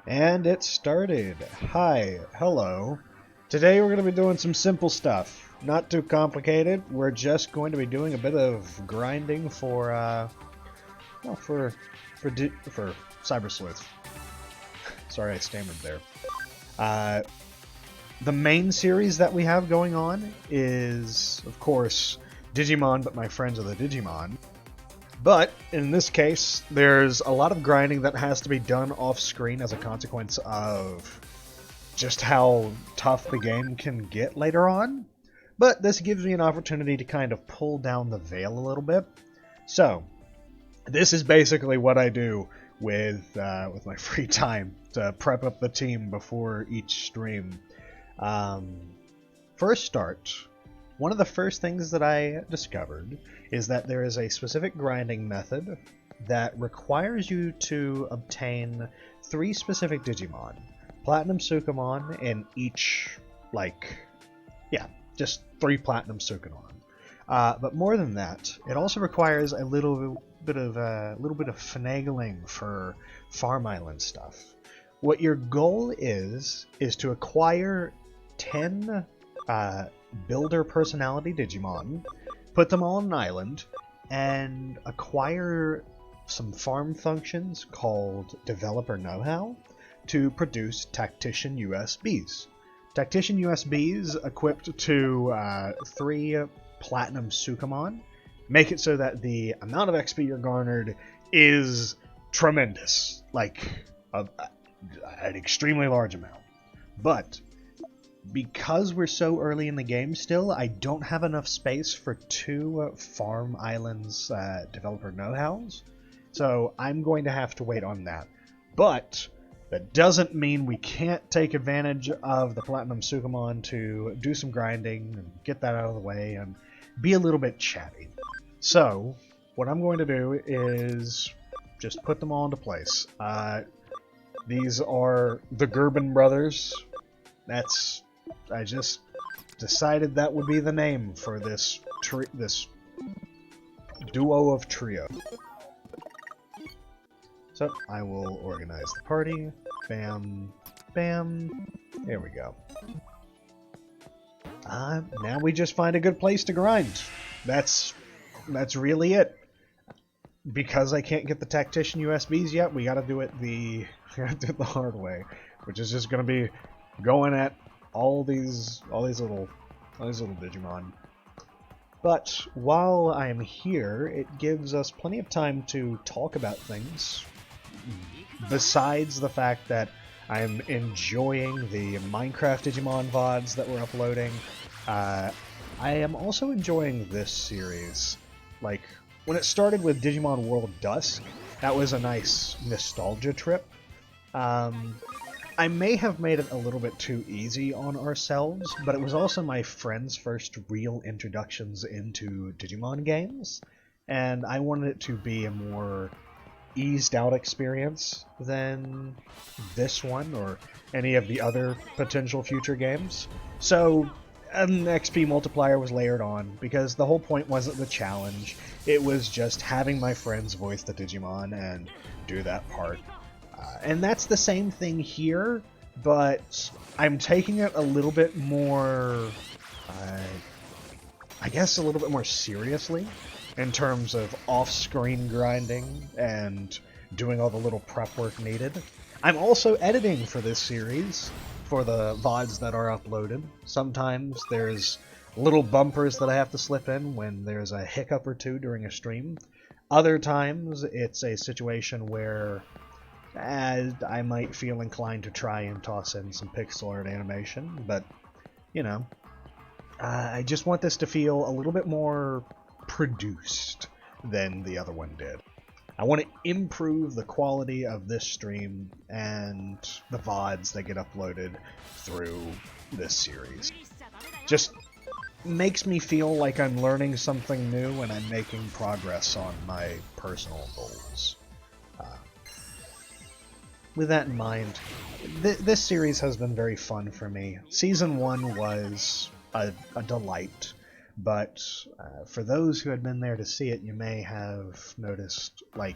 And it started. Hi, hello. Today we're going to be doing some simple stuff. Not too complicated. We're just going to be doing a bit of grinding for Cyber Sleuth. Sorry, I stammered there. The main series that we have going on is, of course, Digimon, but my friends are the Digimon. But, in this case, there's a lot of grinding that has to be done off-screen as a consequence of just how tough the game can get later on. But this gives me an opportunity to kind of pull down the veil a little bit. So, this is basically what I do with my free time to prep up the team before each stream. First start. One of the first things that I discovered is that there is a specific grinding method that requires you to obtain 3 specific Digimon. Platinum Sukamon in each, just 3 Platinum Sukamon. But more than that, it also requires a little bit of finagling for Farm Island stuff. What your goal is to acquire 10 Builder Personality Digimon, put them all on an island, and acquire some farm functions called Developer Know-How to produce Tactician USBs. Tactician USBs equipped to 3 Platinum Sukamon make it so that the amount of XP you're garnered is tremendous, like an extremely large amount. But because we're so early in the game still, I don't have enough space for 2 Farm Islands Developer Know-Hows, so I'm going to have to wait on that. But that doesn't mean we can't take advantage of the Platinum Sukamon to do some grinding and get that out of the way and be a little bit chatty. So, what I'm going to do is just put them all into place. These are the Gerben brothers. I just decided that would be the name for this duo of trio. So, I will organize the party. Bam. Bam. There we go. Now we just find a good place to grind. That's really it. Because I can't get the Tactician USBs yet, we gotta do it the hard way. Which is just gonna be going at all these little Digimon. But while I am here, it gives us plenty of time to talk about things. Besides the fact that I'm enjoying the Minecraft Digimon Vods that we're uploading, I am also enjoying this series. Like, when it started with Digimon World Dusk, that was a nice nostalgia trip. I may have made it a little bit too easy on ourselves, but it was also my friend's first real introductions into Digimon games, and I wanted it to be a more eased out experience than this one or any of the other potential future games. So an XP multiplier was layered on, because the whole point wasn't the challenge, it was just having my friends voice the Digimon and do that part. And that's the same thing here, but I'm taking it a little bit more, I guess a little bit more seriously in terms of off-screen grinding and doing all the little prep work needed. I'm also editing for this series, for the VODs that are uploaded. Sometimes there's little bumpers that I have to slip in when there's a hiccup or two during a stream. Other times it's a situation where I might feel inclined to try and toss in some pixel art animation, but, you know, I just want this to feel a little bit more produced than the other one did. I want to improve the quality of this stream and the VODs that get uploaded through this series. Just makes me feel like I'm learning something new and I'm making progress on my personal goals. With that in mind, this series has been very fun for me. Season 1 was a delight, but for those who had been there to see it, you may have noticed, like,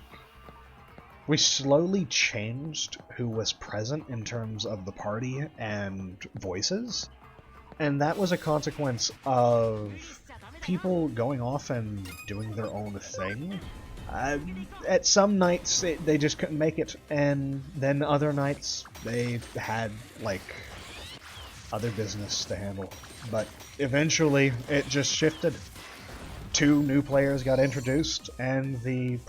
we slowly changed who was present in terms of the party and voices, and that was a consequence of people going off and doing their own thing. At some nights they just couldn't make it, and then other nights they had like other business to handle. But eventually it just shifted. 2 new players got introduced, and the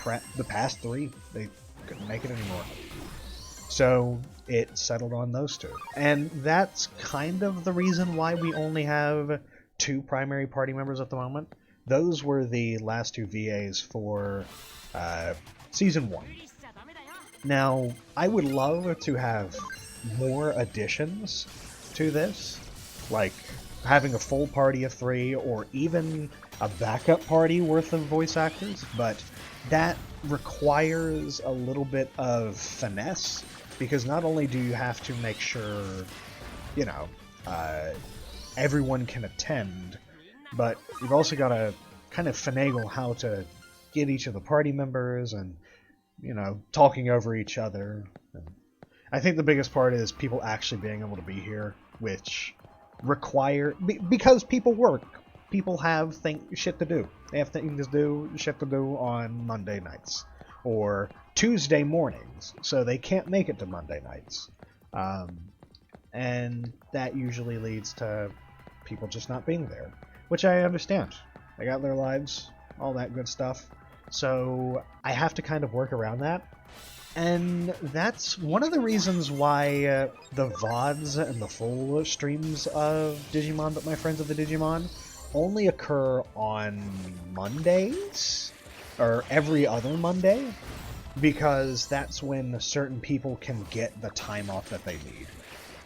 past 3, they couldn't make it anymore. So it settled on those 2. And that's kind of the reason why we only have 2 primary party members at the moment. Those were the last 2 VAs for Season 1. Now, I would love to have more additions to this, like having a full party of 3, or even a backup party worth of voice actors, but that requires a little bit of finesse, because not only do you have to make sure, you know, everyone can attend, but you've also got to kind of finagle how to get each of the party members and, you know, talking over each other. And I think the biggest part is people actually being able to be here, which because people work. People have shit to do. They have shit to do on Monday nights or Tuesday mornings, so they can't make it to Monday nights. And that usually leads to people just not being there, which I understand. They got their lives, all that good stuff. So I have to kind of work around that. And that's one of the reasons why the Vods and the full streams of Digimon, but my friends of the Digimon, only occur on Mondays, or every other Monday, because that's when certain people can get the time off that they need.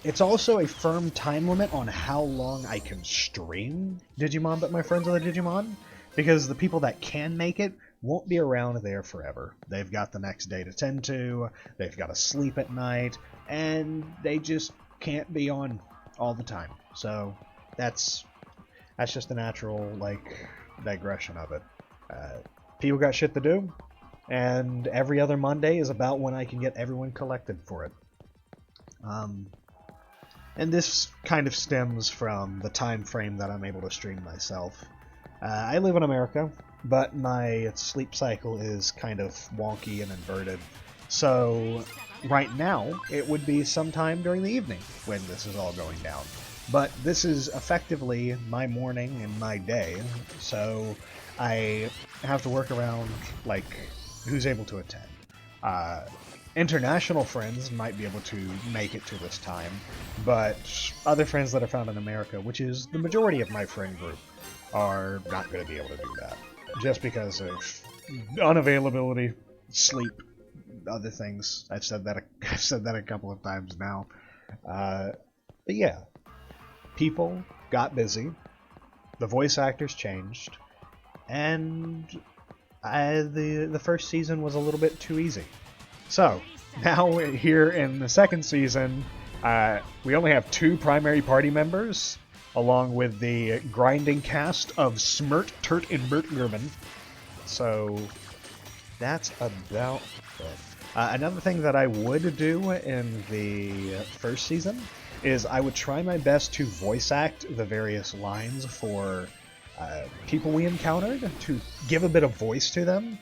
It's also a firm time limit on how long I can stream Digimon, but my friends of the Digimon, because the people that can make it won't be around there forever. They've got the next day to tend to, they've got to sleep at night, and they just can't be on all the time. So that's just the natural, like, digression of it. People got shit to do, and every other Monday is about when I can get everyone collected for it. And this kind of stems from the time frame that I'm able to stream myself. I live in America, but my sleep cycle is kind of wonky and inverted. So right now, it would be sometime during the evening when this is all going down. But this is effectively my morning and my day, so I have to work around, like, who's able to attend. International friends might be able to make it to this time, but other friends that are found in America, which is the majority of my friend group, are not going to be able to do that. Just because of unavailability, sleep, other things. I've said that a couple of times now. But yeah, people got busy, the voice actors changed, and the first season was a little bit too easy. So, now here in the second season, we only have 2 primary party members, along with the grinding cast of Smirt, Turt, and Bert German. So, that's about it. Another thing that I would do in the first season is I would try my best to voice act the various lines for people we encountered, to give a bit of voice to them.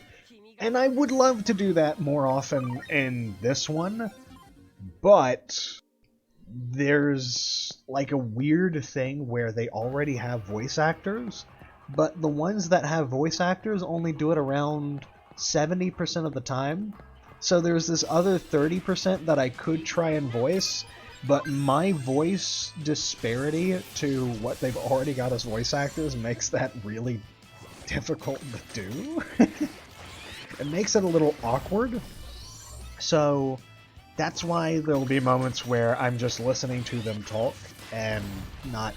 And I would love to do that more often in this one, but there's like a weird thing where they already have voice actors, but the ones that have voice actors only do it around 70% of the time. So there's this other 30% that I could try and voice, but my voice disparity to what they've already got as voice actors makes that really difficult to do. It makes it a little awkward. So that's why there'll be moments where I'm just listening to them talk and not,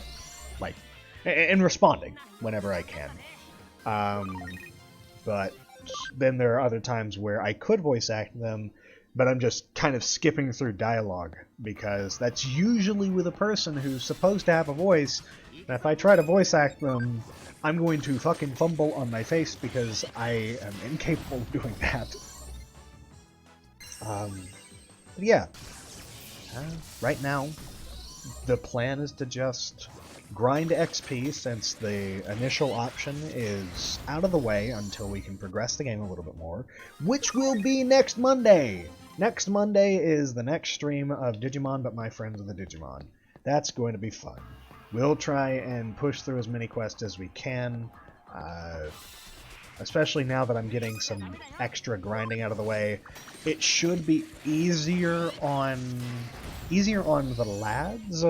like, and responding whenever I can. But then there are other times where I could voice act them, but I'm just kind of skipping through dialogue, because that's usually with a person who's supposed to have a voice, and if I try to voice act them, I'm going to fucking fumble on my face because I am incapable of doing that. But yeah, right now, the plan is to just grind XP since the initial option is out of the way until we can progress the game a little bit more, which will be next Monday! Next Monday is the next stream of Digimon, but my friends of the Digimon. That's going to be fun. We'll try and push through as many quests as we can, especially now that I'm getting some extra grinding out of the way. It should be easier on the lads,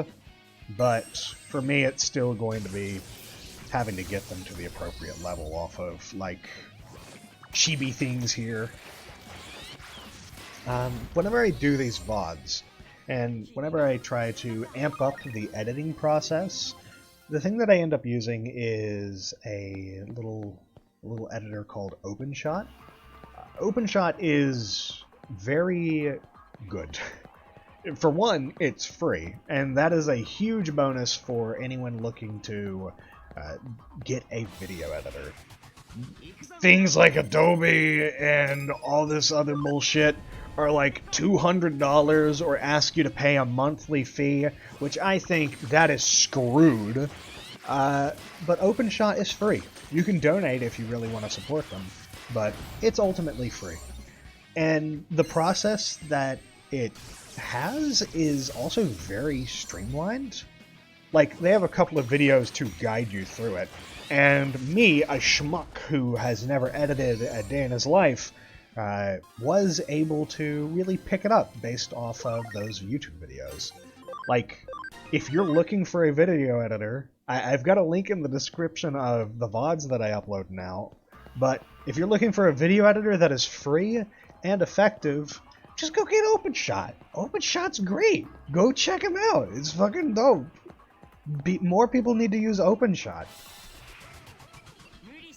but for me it's still going to be having to get them to the appropriate level off of, like, chibi things here. Whenever I do these VODs, and whenever I try to amp up the editing process, the thing that I end up using is a little editor called OpenShot. OpenShot is very good. For one, it's free, and that is a huge bonus for anyone looking to get a video editor. Things like Adobe and all this other bullshit are like $200 or ask you to pay a monthly fee, which I think that is screwed. But OpenShot is free. You can donate if you really want to support them, but it's ultimately free. And the process that it has is also very streamlined. Like, they have a couple of videos to guide you through it, and me, a schmuck who has never edited a day in his life, was able to really pick it up based off of those YouTube videos. Like, if you're looking for a video editor, I've got a link in the description of the VODs that I upload now, but if you're looking for a video editor that is free and effective, just go get OpenShot. OpenShot's great. Go check him out. It's fucking dope. More people need to use OpenShot.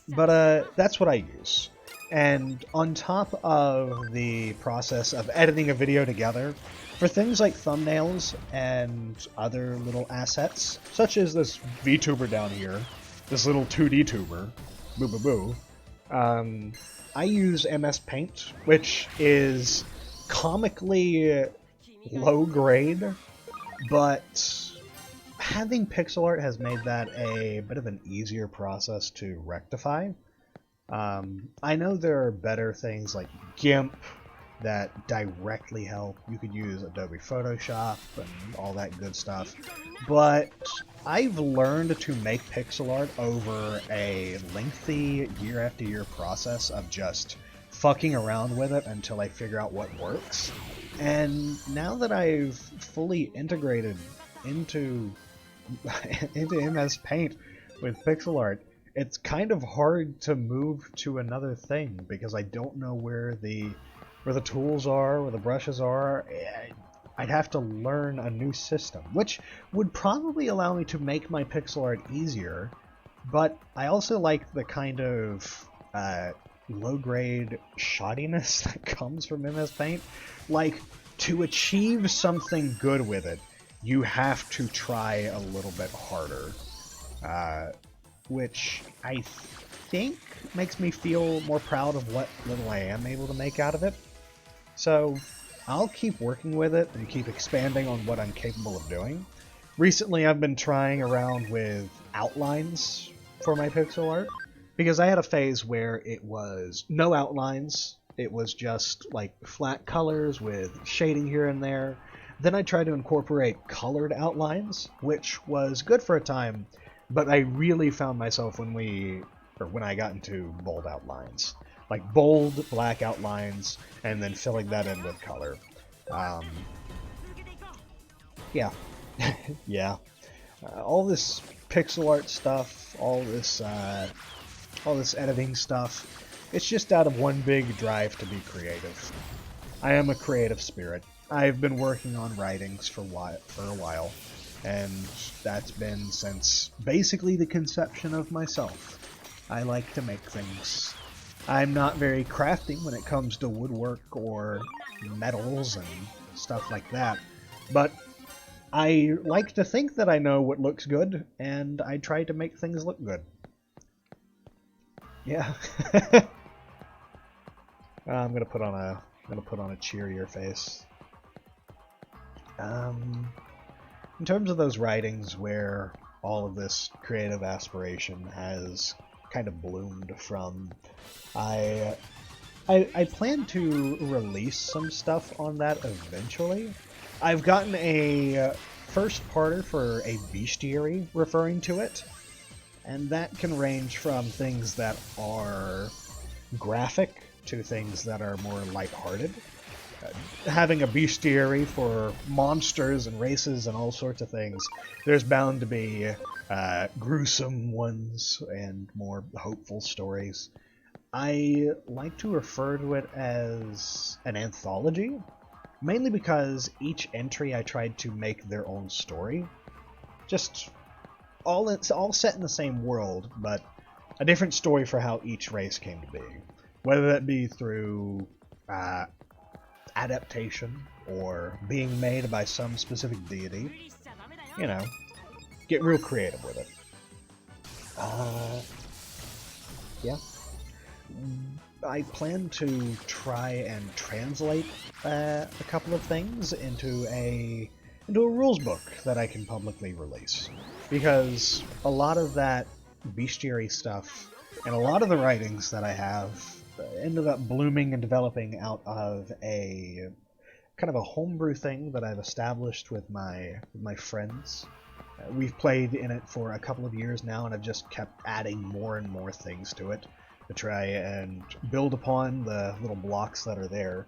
But that's what I use. And on top of the process of editing a video together, for things like thumbnails and other little assets, such as this Vtuber down here, this little 2D tuber, boo boo boo, I use MS Paint, which is comically low grade, but having pixel art has made that a bit of an easier process to rectify. I know there are better things like GIMP that directly help. You could use Adobe Photoshop and all that good stuff, but I've learned to make pixel art over a lengthy year after year process of just fucking around with it until I figure out what works. And now that I've fully integrated into MS Paint with pixel art, it's kind of hard to move to another thing because I don't know where the tools are, where the brushes are. I'd have to learn a new system, which would probably allow me to make my pixel art easier, but I also like the kind of low-grade shoddiness that comes from MS Paint. Like, to achieve something good with it, you have to try a little bit harder, which I think makes me feel more proud of what little I am able to make out of it. So I'll keep working with it and keep expanding on what I'm capable of doing. Recently I've been trying around with outlines for my pixel art, because I had a phase where it was no outlines, it was just like flat colors with shading here and there. Then I tried to incorporate colored outlines, which was good for a time, but I really found myself when I got into bold outlines. Like bold black outlines, and then filling that in with color. Yeah. Yeah. All this pixel art stuff, all this editing stuff, it's just out of one big drive to be creative. I am a creative spirit. I've been working on writings for a while, and that's been since basically the conception of myself. I like to make things. I'm not very crafty when it comes to woodwork or metals and stuff like that, but I like to think that I know what looks good, and I try to make things look good. Yeah. I'm gonna put on a I'm gonna put on a cheerier face. In terms of those writings where all of this creative aspiration has kind of bloomed from, I plan to release some stuff on that eventually. I've gotten a first parter for a bestiary referring to it, and that can range from things that are graphic to things that are more lighthearted. Having a bestiary for monsters and races and all sorts of things, there's bound to be gruesome ones and more hopeful stories. I like to refer to it as an anthology, mainly because each entry I tried to make their own story. Just it's all set in the same world, but a different story for how each race came to be. Whether that be through adaptation or being made by some specific deity. You know, get real creative with it. Yeah. I plan to try and translate a couple of things into a rules book that I can publicly release, because a lot of that bestiary stuff and a lot of the writings that I have ended up blooming and developing out of a kind of a homebrew thing that I've established with my friends. We've played in it for a couple of years now, and I've just kept adding more and more things to it to try and build upon the little blocks that are there.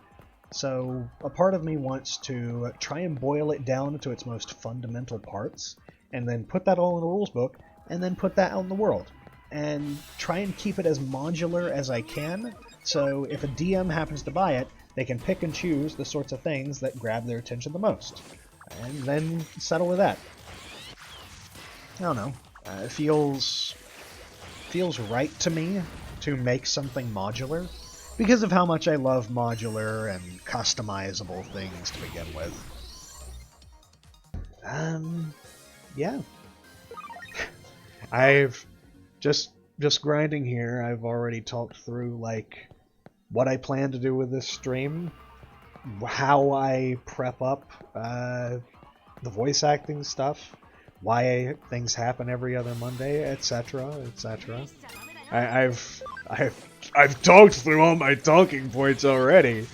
So a part of me wants to try and boil it down to its most fundamental parts, and then put that all in a rules book, and then put that out in the world. And try and keep it as modular as I can, so if a DM happens to buy it, they can pick and choose the sorts of things that grab their attention the most, and then settle with that. I don't know. It feels right to me to make something modular, because of how much I love modular and customizable things to begin with. Yeah. I've just grinding here, I've already talked through, like, what I plan to do with this stream, how I prep up the voice acting stuff, why things happen every other Monday, etc., etc. I've talked through all my talking points already,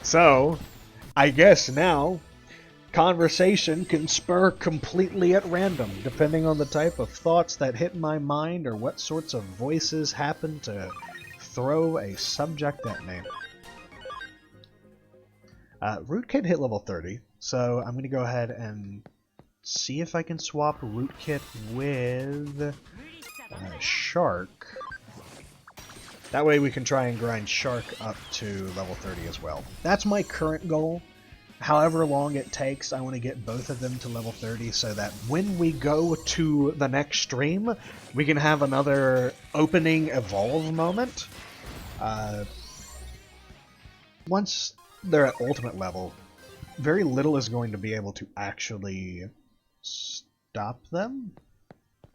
so I guess now conversation can spur completely at random, depending on the type of thoughts that hit my mind or what sorts of voices happen to throw a subject at me. Rootkit hit level 30, so I'm going to go ahead and see if I can swap Rootkit with Shark. That way we can try and grind Shark up to level 30 as well. That's my current goal. However long it takes, I want to get both of them to level 30 so that when we go to the next stream, we can have another opening evolve moment. Once they're at ultimate level, very little is going to be able to actually stop them.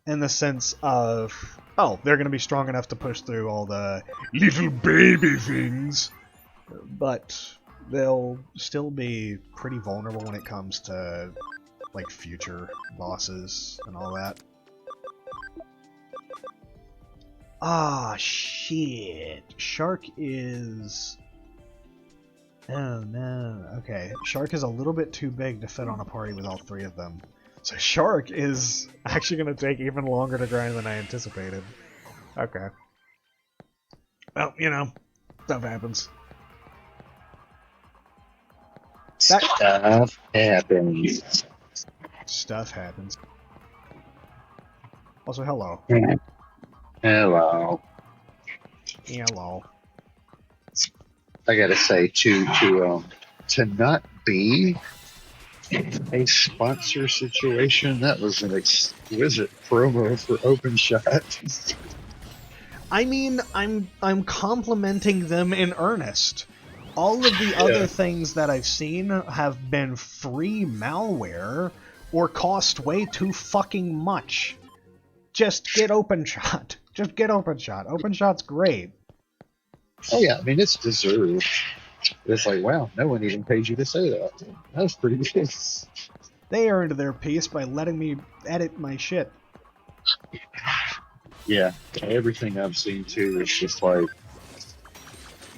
In the sense of, oh, they're going to be strong enough to push through all the little baby things, but they'll still be pretty vulnerable when it comes to, like, future bosses and all that. Ah, shit. Shark is... Oh, no. Okay, Shark is a little bit too big to fit on a party with all three of them. So Shark is actually going to take even longer to grind than I anticipated. Okay. Well, you know, stuff happens. Stuff happens. Stuff happens. Also, hello. Hello. Hello. I gotta say, to not be a sponsor situation, that was an exquisite promo for OpenShot. I mean, I'm complimenting them in earnest. All of the other things that I've seen have been free malware or cost way too fucking much. Just get OpenShot. Just get OpenShot. OpenShot's great. Oh yeah, I mean, it's deserved. It's like, wow, no one even paid you to say that. That was pretty good. They earned their piece by letting me edit my shit. Yeah, everything I've seen too is just like,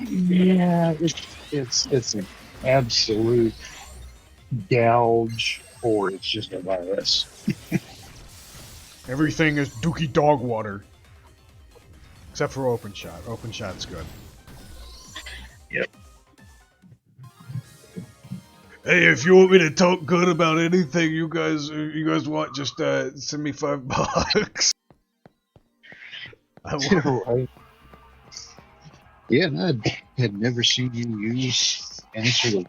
yeah, it's an absolute gouge, or it's just a virus. Everything is dookie dog water. Except for OpenShot. OpenShot's good. Yep. Hey, if you want me to talk good about anything you guys want, just send me $5. Right. Yeah, and I had never seen you use any sort of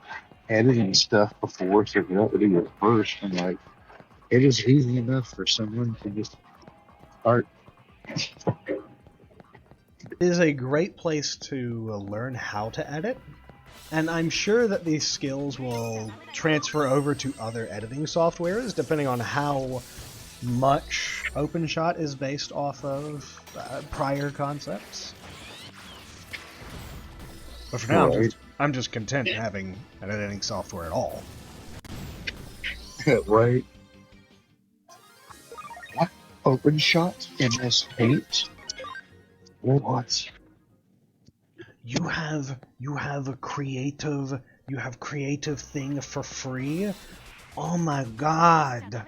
editing stuff before, so that would be your first. I'm like, it is easy enough for someone to just start. It is a great place to learn how to edit, and I'm sure that these skills will transfer over to other editing softwares, depending on how much OpenShot is based off of prior concepts. But for now, Right. I'm just content having an editing software at all. Right. What? OpenShot? MS Paint? What? You have a creative thing for free? Oh my god.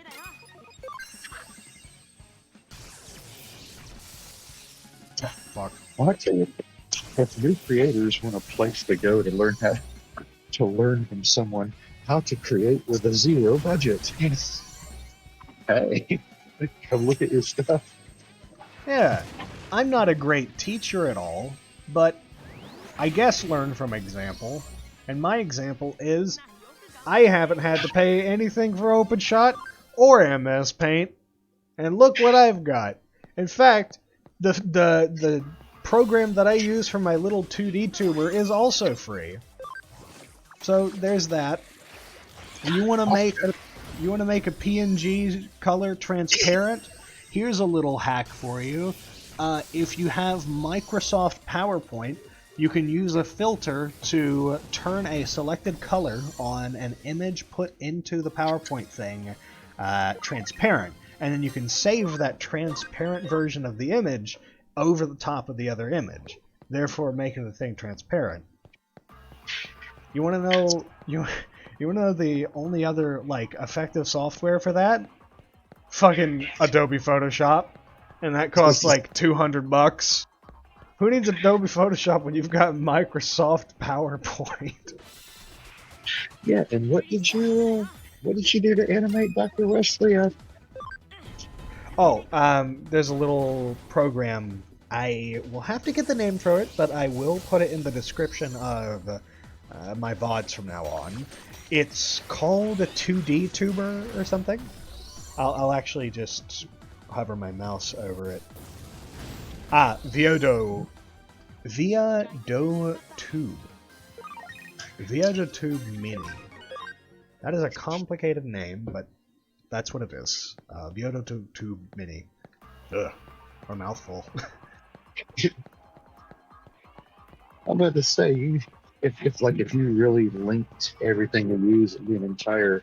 Fuck. Well, I tell you, if new creators want a place to go to learn from someone how to create with a zero budget, hey, come look at your stuff. Yeah, I'm not a great teacher at all, but I guess learn from example. And my example is, I haven't had to pay anything for OpenShot or MS Paint, and look what I've got. In fact, the program that I use for my little 2D tuber is also free. So there's that. You want to make a PNG color transparent? Here's a little hack for you. If you have Microsoft PowerPoint, you can use a filter to turn a selected color on an image put into the PowerPoint thing transparent. And then you can save that transparent version of the image over the top of the other image, therefore making the thing transparent. You want to know you want to know the only other like effective software for that? Fucking Adobe Photoshop, and that costs like $200. Who needs Adobe Photoshop when you've got Microsoft PowerPoint? Yeah, and what did you do to animate Dr. Wesley? There's a little program. I will have to get the name for it, but I will put it in the description of my Vods from now on. It's called a 2D tuber or something. I'll actually just hover my mouse over it. Veadotube. Veadotube Mini. That is a complicated name, but that's what it is. Veadotube Mini. Ugh. A mouthful. I'm about to say, if you really linked everything you use, it'd be an entire,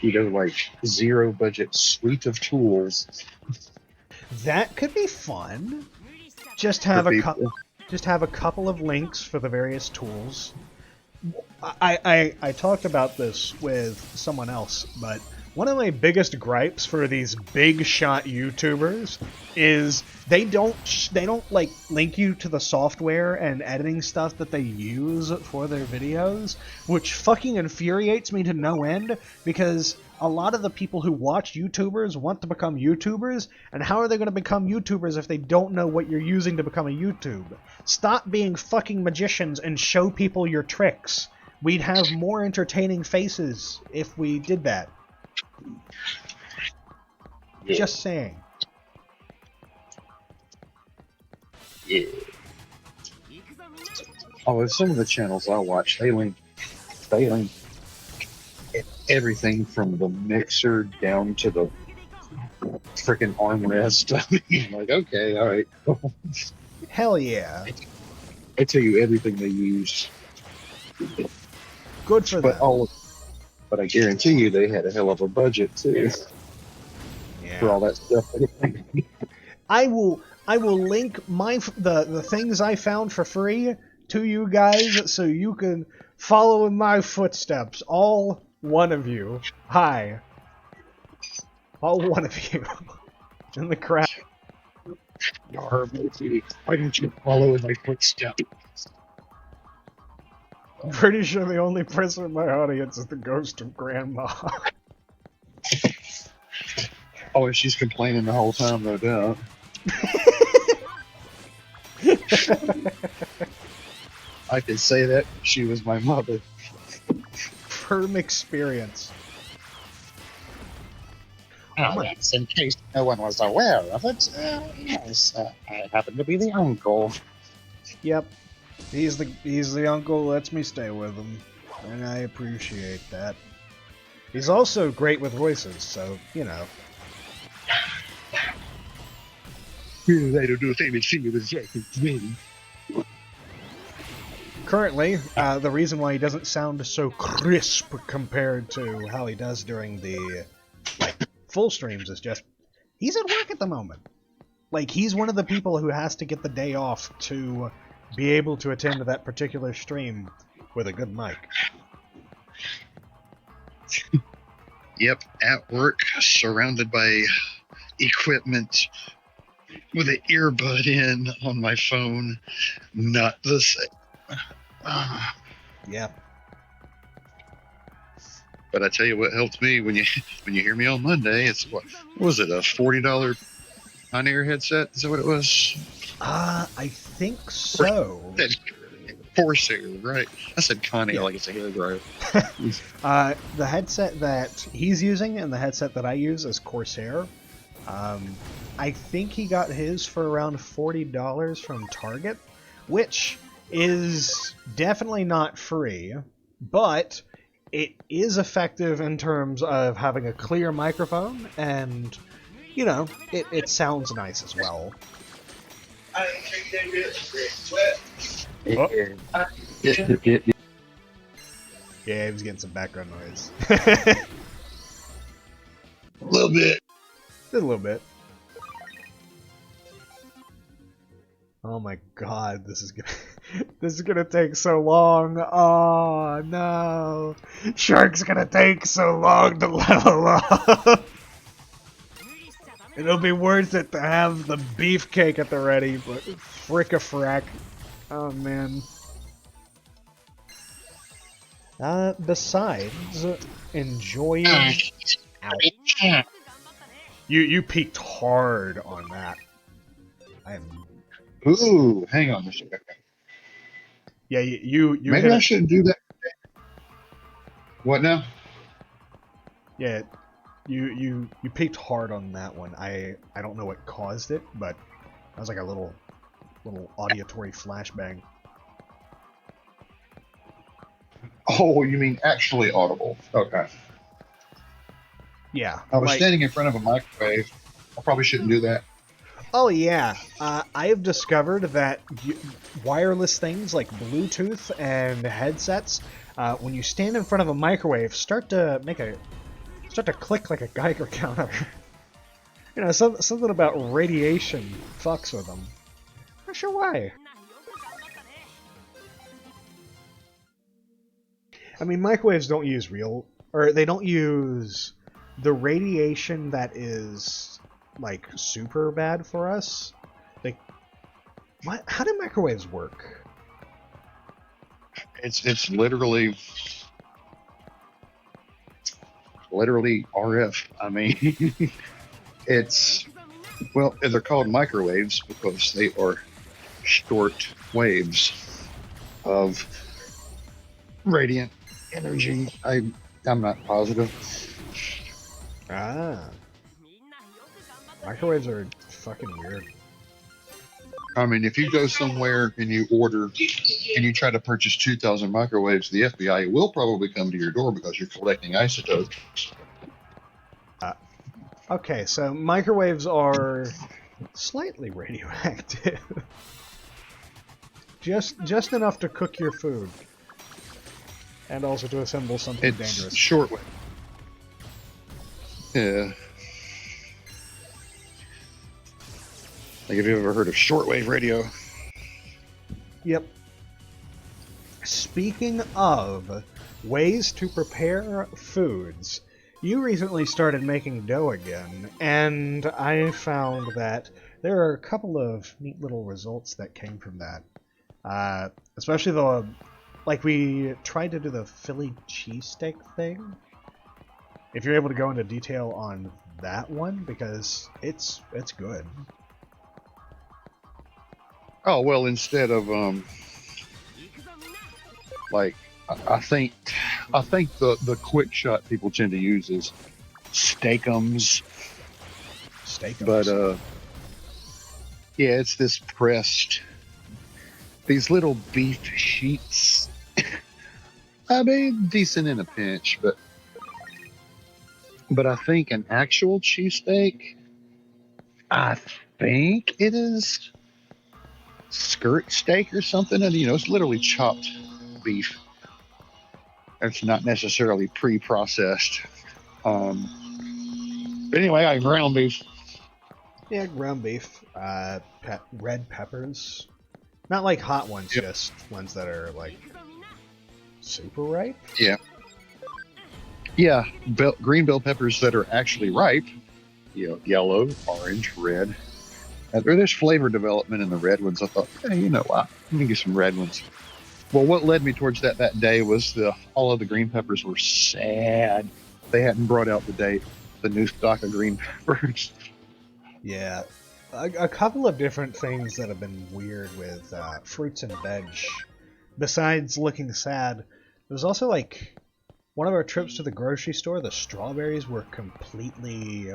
like zero budget suite of tools. That could be fun. Just have a couple of links for the various tools. I talked about this with someone else, but one of my biggest gripes for these big shot YouTubers is they don't like link you to the software and editing stuff that they use for their videos, which fucking infuriates me to no end, because a lot of the people who watch YouTubers want to become YouTubers, and how are they going to become YouTubers if they don't know what you're using to become a YouTube? Stop being fucking magicians and show people your tricks. We'd have more entertaining faces if we did that. Yeah. Just saying. Yeah. Oh, some of the channels I watch, they link everything from the mixer down to the freaking armrest. I mean, like, okay, all right. Hell yeah. They tell you everything they use. Good for But them. but I guarantee you they had a hell of a budget too for Yeah. all that stuff. I will link the things I found for free to you guys so you can follow in my footsteps. All one of you. Hi. All one of you in the crowd. Why don't you follow in my footsteps? Pretty sure the only person in my audience is the ghost of Grandma. Oh, and she's complaining the whole time, no doubt. I could say that she was my mother. From experience. Oh, that's in case no one was aware of it. Yes, I happen to be the uncle. Yep. He's the uncle who lets me stay with him. And I appreciate that. He's also great with voices, so, you know. I don't know if they see it as me. Currently, the reason why he doesn't sound so crisp compared to how he does during the full streams is just he's at work at the moment. Like, he's one of the people who has to get the day off to be able to attend to that particular stream with a good mic. Yep, at work, surrounded by equipment, with an earbud in on my phone. Not the same. Yep. But I tell you what helped me when you hear me on Monday, it's what was it, a $40 on-air headset? Is that what it was? I think so. Corsair, right? I said Conair like it's a hairdryer. The headset that he's using and the headset that I use is Corsair. I think he got his for around $40 from Target, which is definitely not free, but it is effective in terms of having a clear microphone, and, you know, it sounds nice as well. Oh. Yeah, he was getting some background noise. A little bit. Just a little bit. Oh my god, this is gonna take so long. Oh no, Shark's gonna take so long to level up. It'll be worth it to have the beefcake at the ready, but frick-a-frack. Oh man. Besides enjoying. Ow. You peaked hard on that. I am. Ooh, hang on a second. Yeah, you Maybe I shouldn't do that. What now? Yeah, you peaked hard on that one. I don't know what caused it, but that was like a little auditory flashbang. Oh, you mean actually audible? Okay. Yeah. I was standing in front of a microwave. I probably shouldn't do that. Oh yeah, I have discovered that wireless things like Bluetooth and headsets, when you stand in front of a microwave, start to click like a Geiger counter. You know, something about radiation fucks with them. Not sure why. I mean, microwaves don't use they don't use the radiation that is like super bad for us. Like, how do microwaves work? It's literally RF. I mean, they're called microwaves because they are short waves of radiant energy. I'm not positive. Ah. Microwaves are fucking weird. I mean, if you go somewhere and you order and you try to purchase 2,000 microwaves, the FBI will probably come to your door because you're collecting isotopes. Okay, so microwaves are slightly radioactive. just enough to cook your food. And also to assemble something It's dangerous. shortwave. Yeah. Like, have you ever heard of shortwave radio? Yep. Speaking of ways to prepare foods, you recently started making dough again, and I found that there are a couple of neat little results that came from that. Especially the, like, we tried to do the Philly cheesesteak thing. If you're able to go into detail on that one, because it's good. Oh, well, instead of like, I think the quick shot people tend to use is steakums. Steakums. But yeah, it's this pressed, these little beef sheets. I mean, decent in a pinch, but I think an actual cheesesteak, I think it is skirt steak or something, and it's literally chopped beef. It's not necessarily pre-processed. But anyway, I ground beef. Yeah, ground beef, red peppers. Not like hot ones, Yep. just ones that are like super ripe. Yeah, green bell peppers that are actually ripe. Yellow, orange, red. There's flavor development in the red ones. I thought, hey, you know what? Let me get some red ones. Well, what led me towards that day was all of the green peppers were sad. They hadn't brought out the new stock of green peppers. Yeah, a couple of different things that have been weird with fruits and veg. Besides looking sad, there's also like one of our trips to the grocery store, the strawberries were completely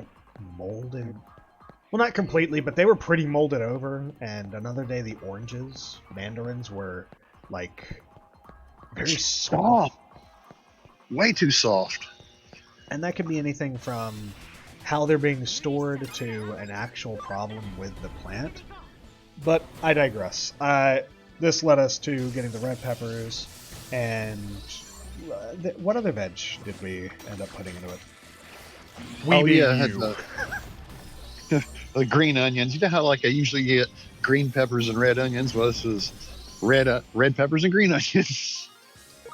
molded. Well, not completely, but they were pretty molded over. And another day, the oranges, mandarins, were like very soft. Way too soft. And that could be anything from how they're being stored to an actual problem with the plant. But I digress. This led us to getting the red peppers, and what other veg did we end up putting into it? I had the green onions. You know how like I usually get green peppers and red onions? Well, this is red peppers and green onions.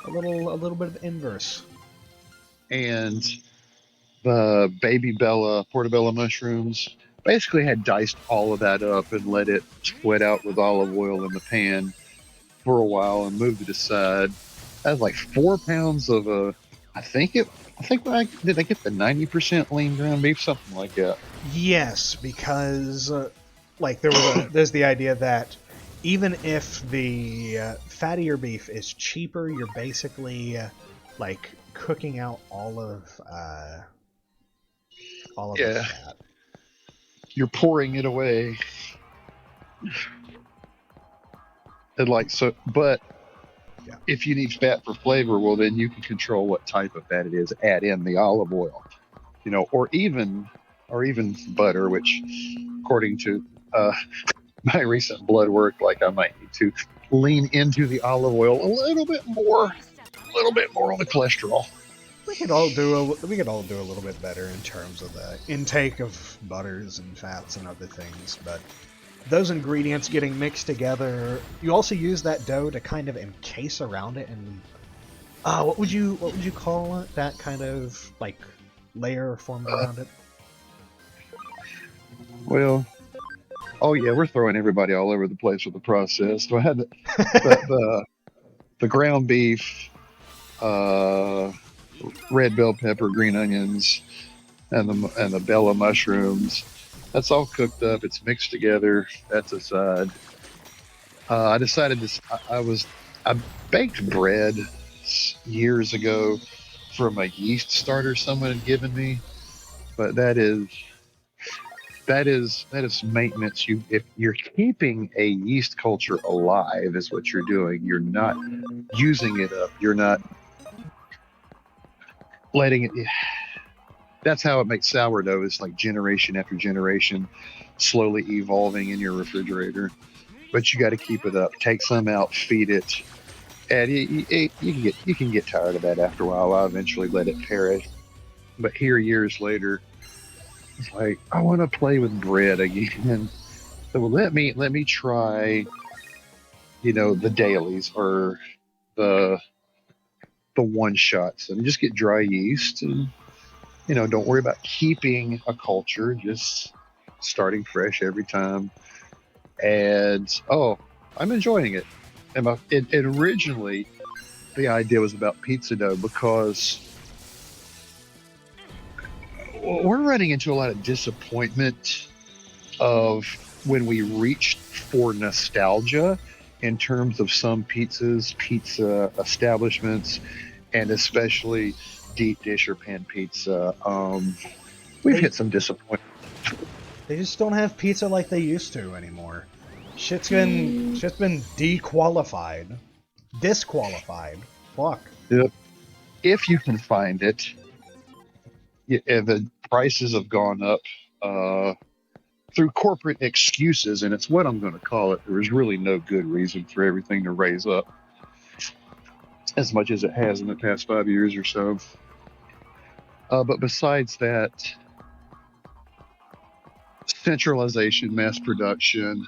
A little bit of inverse. And the baby bella, portobello mushrooms. Basically had diced all of that up and let it sweat out with olive oil in the pan for a while and moved it aside. That was like 4 pounds of did I get the 90% lean ground beef, something like that? Yes, because there's the idea that even if the fattier beef is cheaper, you're basically like cooking out all of the fat. You're pouring it away. And but yeah. If you need fat for flavor, well, then you can control what type of fat it is. Add in the olive oil, or even butter, which, according to my recent blood work, like I might need to lean into the olive oil a little bit more on the cholesterol. We could all do a little bit better in terms of the intake of butters and fats and other things, but those ingredients getting mixed together, you also use that dough to kind of encase around it, and what would you call it? That kind of like layer formed around it? Well, oh yeah, we're throwing everybody all over the place with the process. So I had the ground beef, red bell pepper, green onions, and the bella mushrooms. That's all cooked up. It's mixed together. That's aside. I decided this. I baked bread years ago from a yeast starter someone had given me, but that is maintenance. If you're keeping a yeast culture alive, is what you're doing. You're not using it up. You're not letting it. That's how it makes sourdough. It's like generation after generation, slowly evolving in your refrigerator. But you got to keep it up. Take some out, feed it, And you can get tired of that after a while. I eventually let it perish. But here, years later, it's like I want to play with bread again. So let me try, the dailies or the one shots and just get dry yeast and don't worry about keeping a culture, just starting fresh every time. And oh, I'm enjoying it. And originally the idea was about pizza dough because we're running into a lot of disappointment of when we reached for nostalgia in terms of some pizza establishments, and especially deep dish or pan pizza. We've hit some disappointment. They just don't have pizza like they used to anymore. Shit's been dequalified, disqualified. Fuck. If you can find it, the prices have gone up through corporate excuses, and it's what I'm going to call it. There was really no good reason for everything to raise up as much as it has in the past 5 years or so. But besides that, centralization, mass production,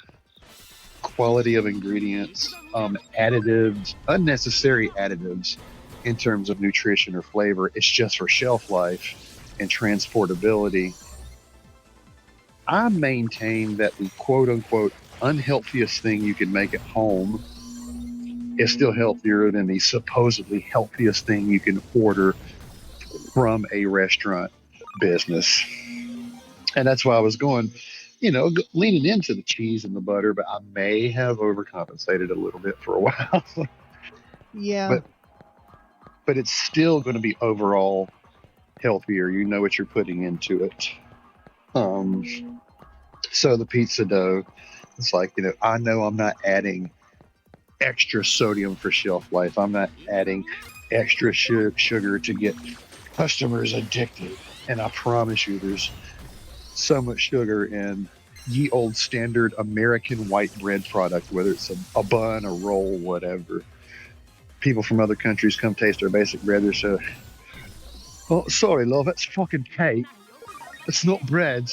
quality of ingredients, additives, unnecessary additives in terms of nutrition or flavor. It's just for shelf life and transportability. I maintain that the quote unquote unhealthiest thing you can make at home is still healthier than the supposedly healthiest thing you can order from a restaurant business. And that's why I was going, leaning into the cheese and the butter, but I may have overcompensated a little bit for a while. Yeah. But it's still going to be overall healthier. You know what you're putting into it. So the pizza dough, it's like, I know I'm not adding extra sodium for shelf life. I'm not adding extra sugar to get customers addicted. And I promise you, there's so much sugar in ye old standard American white bread product, whether it's a bun, a roll, whatever. People from other countries come taste our basic bread. They're so, oh, sorry, love, it's fucking cake. It's not bread.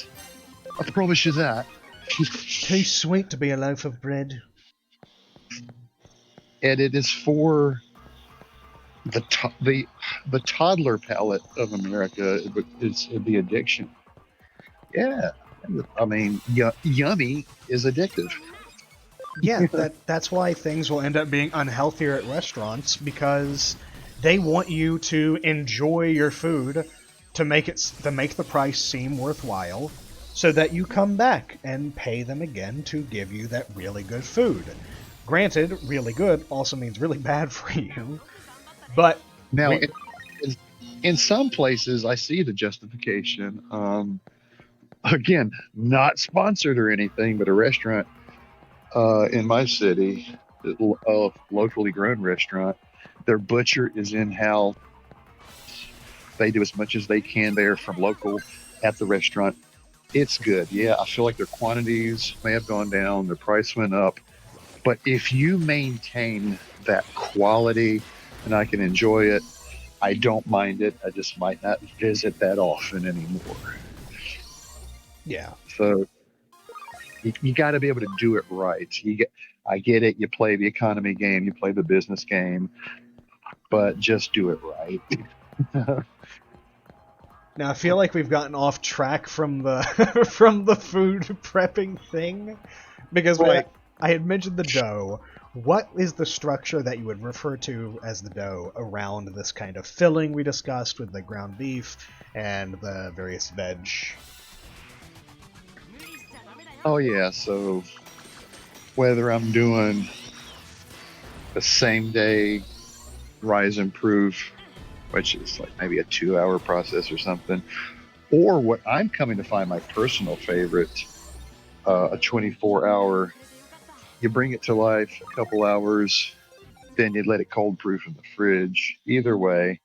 I promise you that. Too sweet to be a loaf of And it is for the toddler palate of America. It's the addiction. Yeah, I mean, yummy is addictive. Yeah, that's why things will end up being unhealthier at restaurants, because they want you to enjoy your food to make the price seem worthwhile, so that you come back and pay them again to give you that really good food. Granted, really good also means really bad for you, but now in some places I see the justification. Again, not sponsored or anything, but a restaurant in my city, a locally grown restaurant, their butcher is in-house. They do as much as they can there from local at the restaurant. It's good. Yeah, I feel like their quantities may have gone down, their price went up. But if you maintain that quality and I can enjoy it, I don't mind it. I just might not visit that often anymore. yeah. So you got to be able to do it right. I get it. You play the economy game, you play the business game, but just do it right. Now I feel like we've gotten off track from the from the food prepping thing, because Right. I had mentioned the dough. What is the structure that you would refer to as the dough around this kind of filling we discussed with the ground beef and the various veg? Oh yeah. So whether I'm doing the same day rise and proof, which is like maybe a 2-hour process or something, or what I'm coming to find my personal favorite, a 24-hour. You bring it to life a couple hours, then you let it cold proof in the fridge. Either way,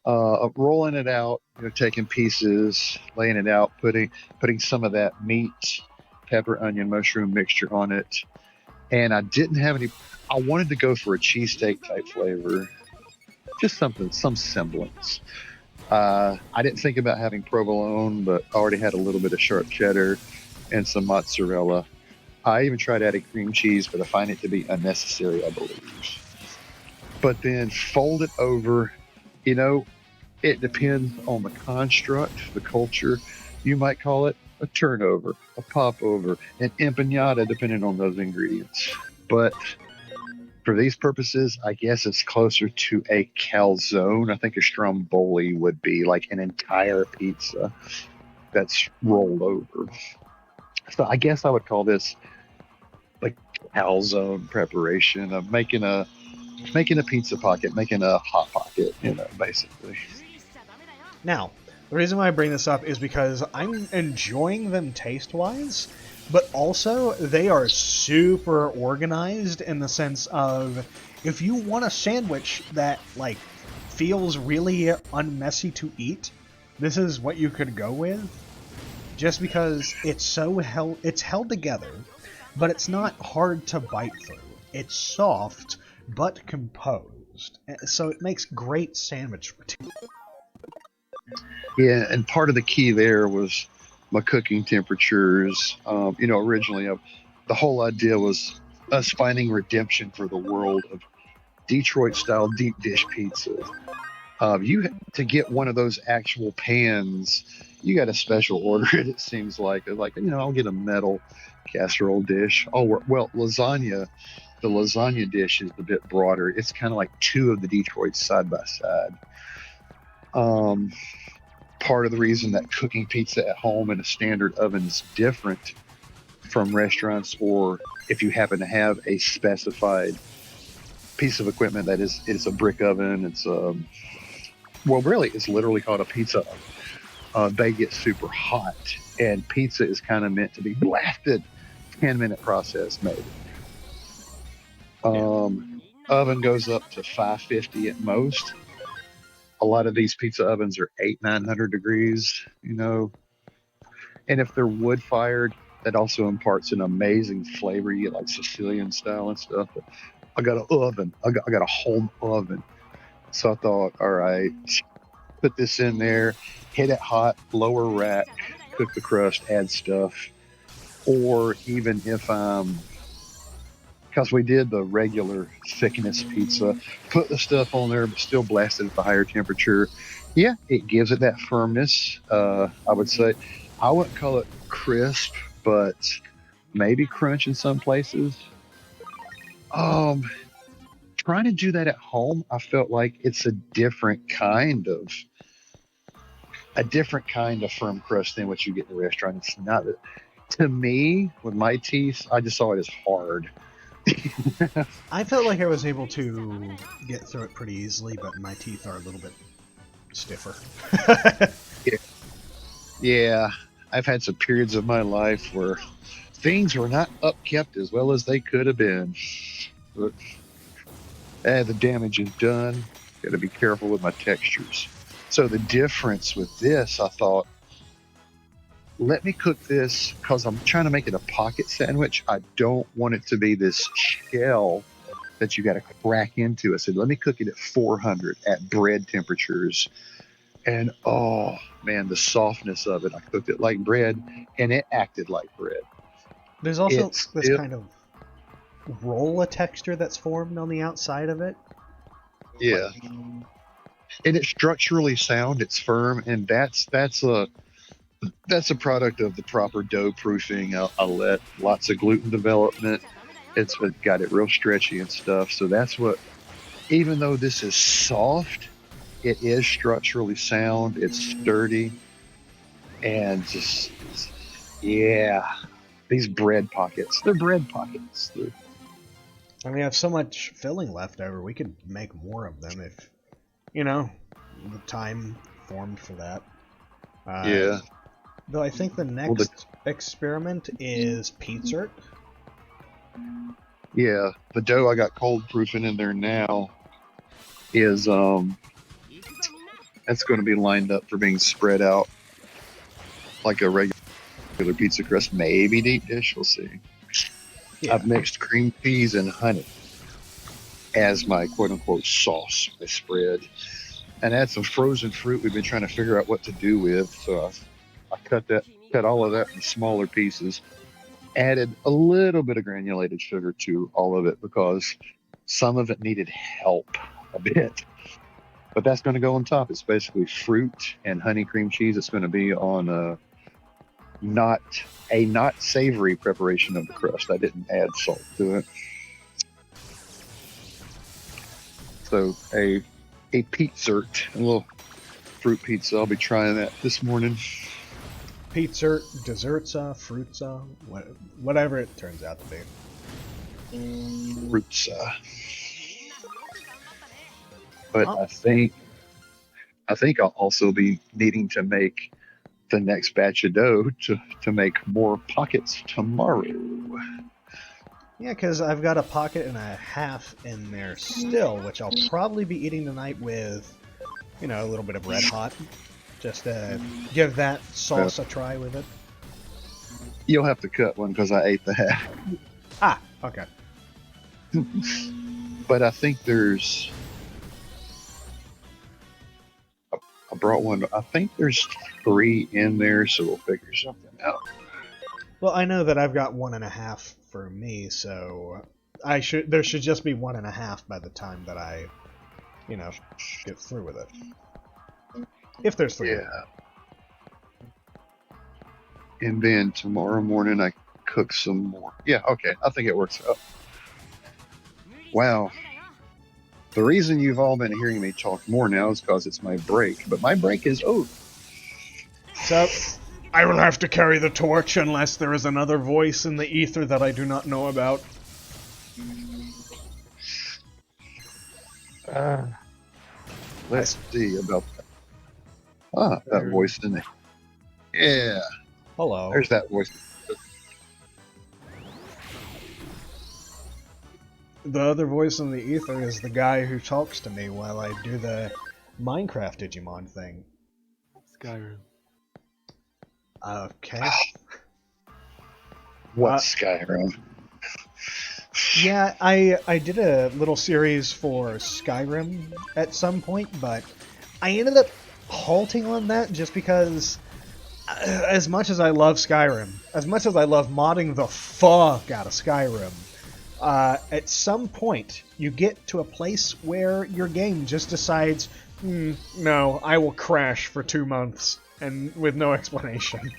rolling it out, taking pieces, laying it out, putting some of that meat, pepper, onion, mushroom mixture on it, and I didn't have any. I wanted to go for a cheesesteak type flavor, just something, some semblance. I didn't think about having provolone, but I already had a little bit of sharp cheddar and some mozzarella. I even tried adding cream cheese, but I find it to be unnecessary, I believe. But then fold it over, you know, it depends on the construct, the culture. You might call it a turnover, a popover, an empanada, depending on those ingredients. But for these purposes, I guess it's closer to a calzone. I think a stromboli would be like an entire pizza that's rolled over. So I guess I would call this like calzone preparation of making a pizza pocket, making a hot pocket, you know, basically. Now, the reason why I bring this up is because I'm enjoying them taste-wise, but also they are super organized in the sense of if you want a sandwich that like feels really unmessy to eat, this is what you could go with. Just because it's it's held together, but it's not hard to bite through. It's soft but composed, so it makes great sandwich material. Yeah, and part of the key there was my cooking temperatures. You know, originally the whole idea was us finding redemption for the world of Detroit-style deep dish pizza. To get one of those actual pans, you got a special order it. It seems like I'll get a metal casserole dish. Oh well, lasagna. The lasagna dish is a bit broader. It's kind of like two of the Detroits side by side. Part of the reason that cooking pizza at home in a standard oven is different from restaurants, or if you happen to have a specified piece of equipment that it's a brick oven, it's really it's literally called a pizza oven. They get super hot, and pizza is kind of meant to be blasted 10-minute process maybe. Oven goes up to 550 at most. A lot of these pizza ovens are 800-900 degrees, you know. And if they're wood fired, that also imparts an amazing flavor. You get like Sicilian style and stuff. But I got an oven. I got a home oven. So I thought, all right, put this in there, hit it hot, lower rack, cook the crust, add stuff. Or even if because we did the regular thickness pizza, put the stuff on there, but still blasted at the higher temperature. Yeah, it gives it that firmness. I would say, I wouldn't call it crisp, but maybe crunch in some places. Trying to do that at home, I felt like it's a different kind of firm crust than what you get in the restaurant. It's not, to me, with my teeth, I just saw it as hard. I felt like I was able to get through it pretty easily, but my teeth are a little bit stiffer. Yeah, I've had some periods of my life where things were not upkept as well as they could have been. But the damage is done. Got to be careful with my textures. So the difference with this, I thought, let me cook this because I'm trying to make it a pocket sandwich. I don't want it to be this shell that you got to crack into. I said, let me cook it at 400 at bread temperatures. And oh man, the softness of it. I cooked it like bread and it acted like bread. There's also this kind of roll texture that's formed on the outside of it. Yeah. And it's structurally sound, it's firm, and that's a product of the proper dough proofing. I let lots of gluten development. It's got it real stretchy and stuff. So that's what, even though this is soft, it is structurally sound. It's sturdy, and just, yeah, these bread pockets. They're bread pockets. And we have so much filling left over. We could make more of them if, the time formed for that. Yeah. Though I think the next experiment is pizza. Yeah, the dough I got cold proofing in there now is that's going to be lined up for being spread out like a regular pizza crust, maybe deep dish. We'll see. Yeah. I've mixed cream cheese and honey as my quote-unquote sauce, my spread. And add some frozen fruit we've been trying to figure out what to do with. So I cut all of that in smaller pieces. Added a little bit of granulated sugar to all of it because some of it needed help a bit. But that's going to go on top. It's basically fruit and honey cream cheese. It's going to be on a not savory preparation of the crust. I didn't add salt to it. So a pizzert, a little fruit pizza. I'll be trying that this morning. Pizza, dessertsa, fruitsa, whatever it turns out to be. Fruitsa. But I think I'll also be needing to make the next batch of dough to make more pockets tomorrow. Yeah, because I've got a pocket and a half in there still, which I'll probably be eating tonight with, a little bit of red hot. Just to give that sauce a try with it. You'll have to cut one because I ate the half. Ah, okay. But I think there's... I brought one. I think there's 3 in there, so we'll figure something out. Well, I know that I've got 1.5 for me, so there should just be 1.5 by the time that I, get through with it. If there's 3. Yeah. And then tomorrow morning I cook some more. Yeah, okay. I think it works out. Wow. The reason you've all been hearing me talk more now is because it's my break, but my break is over. So, I will have to carry the torch unless there is another voice in the ether that I do not know about. Let's see about that. Ah, that voice in there. Yeah. Hello. There's that voice. The other voice in the ether is the guy who talks to me while I do the Minecraft Digimon thing. Skyrim. Okay. What Skyrim? Yeah, I did a little series for Skyrim at some point, but I ended up halting on that just because as much as I love Skyrim, as much as I love modding the fuck out of Skyrim, at some point you get to a place where your game just decides, no, I will crash for 2 months and with no explanation.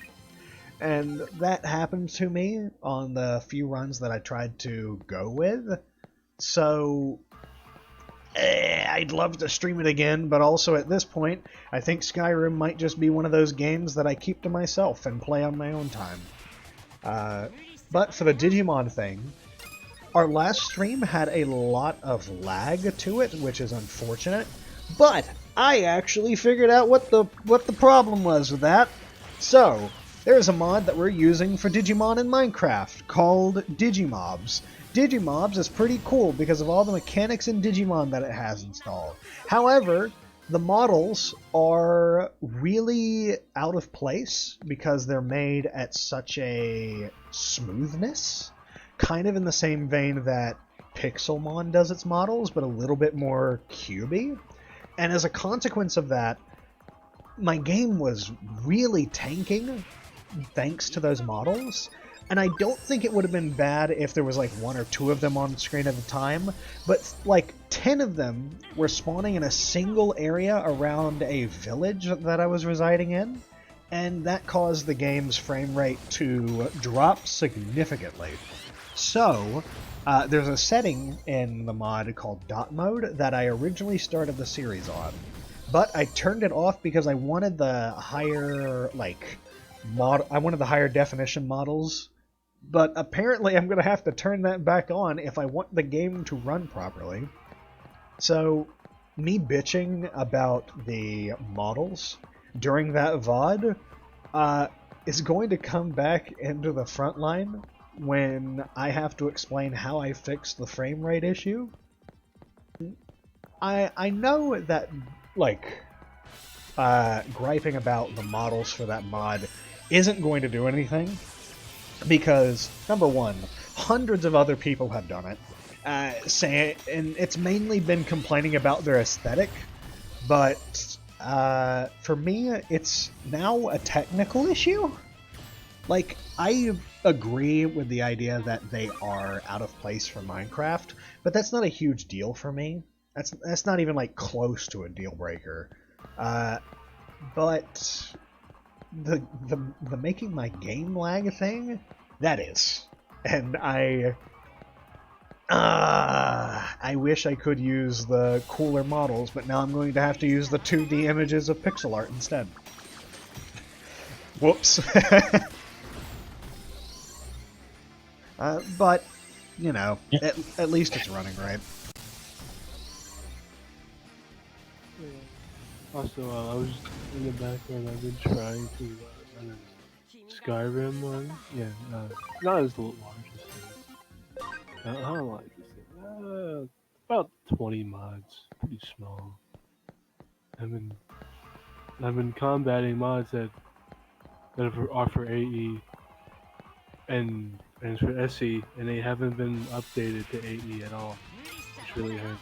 And that happened to me on the few runs that I tried to go with. So, I'd love to stream it again, but also at this point, I think Skyrim might just be one of those games that I keep to myself and play on my own time. But for the Digimon thing, our last stream had a lot of lag to it, which is unfortunate. But I actually figured out what the problem was with that. So, there's a mod that we're using for Digimon in Minecraft called Digimobs. Digimobs is pretty cool because of all the mechanics in Digimon that it has installed. However, the models are really out of place because they're made at such a smoothness, kind of in the same vein that Pixelmon does its models, but a little bit more cubey. And as a consequence of that, my game was really tanking thanks to those models, and I don't think it would have been bad if there was like 1 or 2 of them on screen at a time, but like 10 of them were spawning in a single area around a village that I was residing in, and that caused the game's frame rate to drop significantly. So, there's a setting in the mod called dot mode that I originally started the series on, but I turned it off because I wanted the higher, I wanted the higher definition models, but apparently I'm going to have to turn that back on if I want the game to run properly. So, me bitching about the models during that VOD is going to come back into the front line when I have to explain how I fixed the frame rate issue. I know that, griping about the models for that mod isn't going to do anything, because, number one, hundreds of other people have done it, and it's mainly been complaining about their aesthetic, but for me, it's now a technical issue. Like, I agree with the idea that they are out of place for Minecraft, but that's not a huge deal for me. That's not even, like, close to a deal breaker. But the making my game lag thing, that is. And I wish I could use the cooler models, but now I'm going to have to use the 2D images of pixel art instead. Whoops. But, you know, at least it's running right. Yeah. Also, I was in the background, I've been trying to run a Skyrim one. Yeah, not as large as this. I don't like this thing. About 20 mods, pretty small. I've been combating mods that are for AE and for SE, and they haven't been updated to AE at all, which really hurts.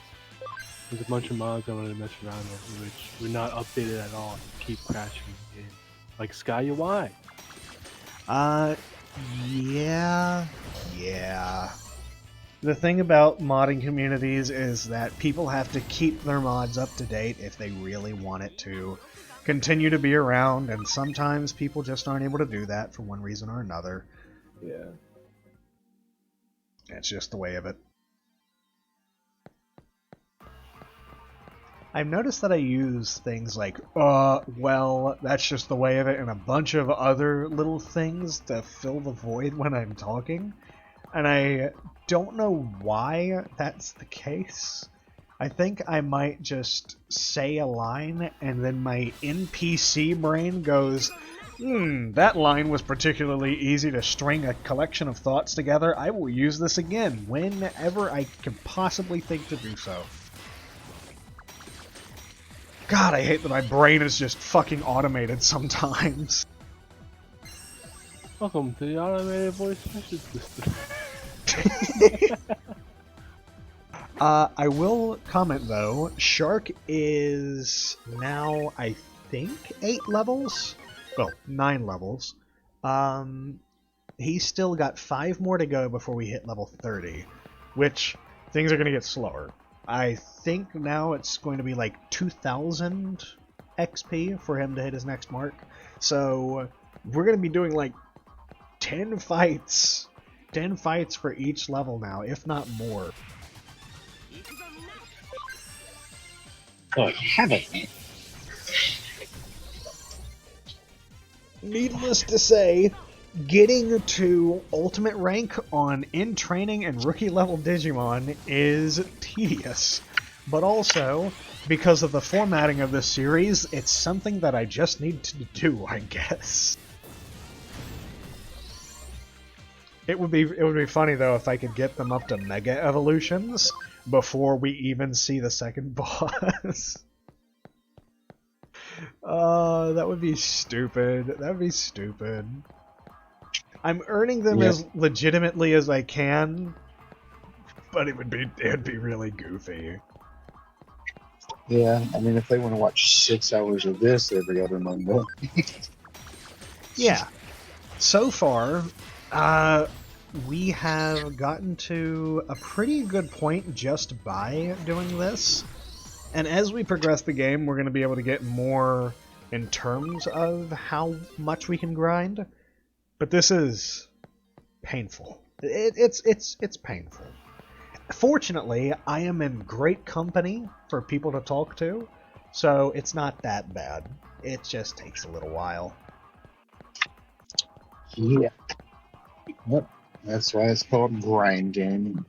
There's a bunch of mods I wanted to mess around with, which were not updated at all, and keep crashing the game. Like Sky UI. Yeah. The thing about modding communities is that people have to keep their mods up to date if they really want it to continue to be around, and sometimes people just aren't able to do that for one reason or another. Yeah. It's just the way of it. I've noticed that I use things like, well, that's just the way of it, and a bunch of other little things to fill the void when I'm talking. And I don't know why that's the case. I think I might just say a line, and then my NPC brain goes, that line was particularly easy to string a collection of thoughts together. I will use this again whenever I can possibly think to do so. God, I hate that my brain is just fucking automated sometimes. Welcome to the automated voice message system. I will comment though, Shark is now, I think, 8 levels? Well, 9 levels. He's still got 5 more to go before we hit level 30, which things are going to get slower. I think now it's going to be like 2,000 XP for him to hit his next mark. So we're going to be doing like 10 fights. 10 fights for each level now, if not more. Oh, have it. Needless to say, getting to ultimate rank on in training and rookie level Digimon is tedious, but also, because of the formatting of this series, it's something that I just need to do, I guess. It would be funny though if I could get them up to Mega Evolutions before we even see the second boss. That would be stupid. That would be stupid. I'm earning them as legitimately as I can, but it'd be really goofy. Yeah, I mean, if they want to watch 6 hours of this every other Monday. Yeah. So far, we have gotten to a pretty good point just by doing this. And as we progress the game, we're going to be able to get more in terms of how much we can grind. But this is painful. It's painful. Fortunately, I am in great company for people to talk to, so it's not that bad. It just takes a little while. Yeah. Yep. That's why it's called grind game.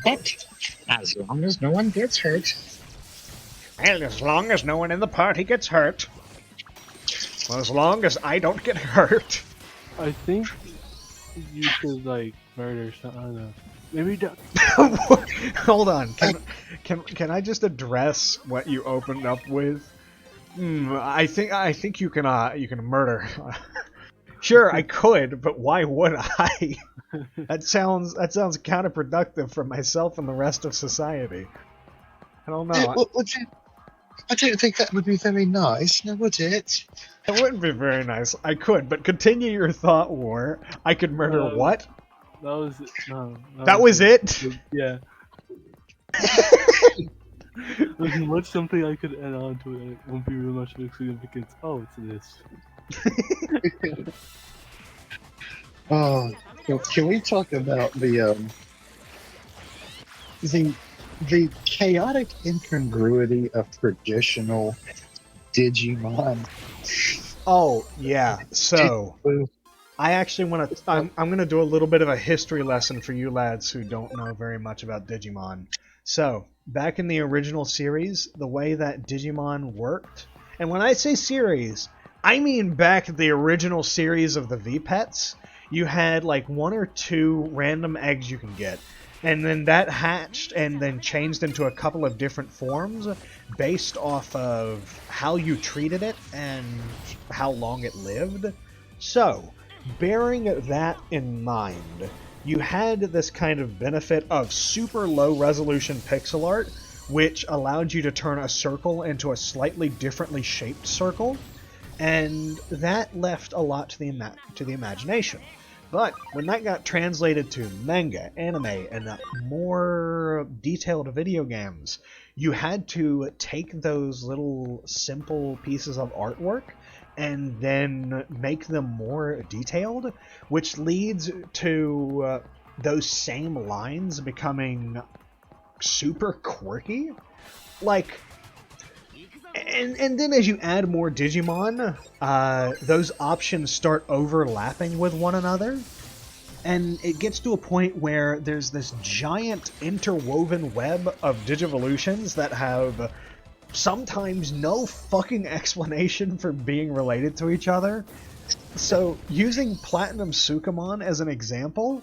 But as long as no one gets hurt. And as long as no one in the party gets hurt. Well, as long as I don't get hurt. I think you should like murder something. I don't know. Maybe don't. Hold on. Can I just address what you opened up with? I think you can murder. Sure, I could, but why would I? That sounds counterproductive for myself and the rest of society. I don't know. I don't think that would be very nice, now would it? It wouldn't be very nice. I could, but continue your thought, War. I could murder what? That was it. No. That was it? Yeah. What's something I could add on to it? It won't be really much of a significance. Oh, it's this. Can we talk about the chaotic incongruity of traditional Digimon? Oh, yeah. So, I actually want to... I'm going to do a little bit of a history lesson for you lads who don't know very much about Digimon. So, back in the original series, the way that Digimon worked... And when I say series, I mean back the original series of the V-Pets. You had like 1 or 2 random eggs you can get. And then that hatched and then changed into a couple of different forms based off of how you treated it and how long it lived. So, bearing that in mind, you had this kind of benefit of super low resolution pixel art, which allowed you to turn a circle into a slightly differently shaped circle, and that left a lot to the imagination. But when that got translated to manga, anime, and more detailed video games, you had to take those little simple pieces of artwork and then make them more detailed, which leads to those same lines becoming super quirky. Like, and then as you add more Digimon, those options start overlapping with one another, and it gets to a point where there's this giant interwoven web of Digivolutions that have sometimes no fucking explanation for being related to each other. So, using Platinum Sukamon as an example,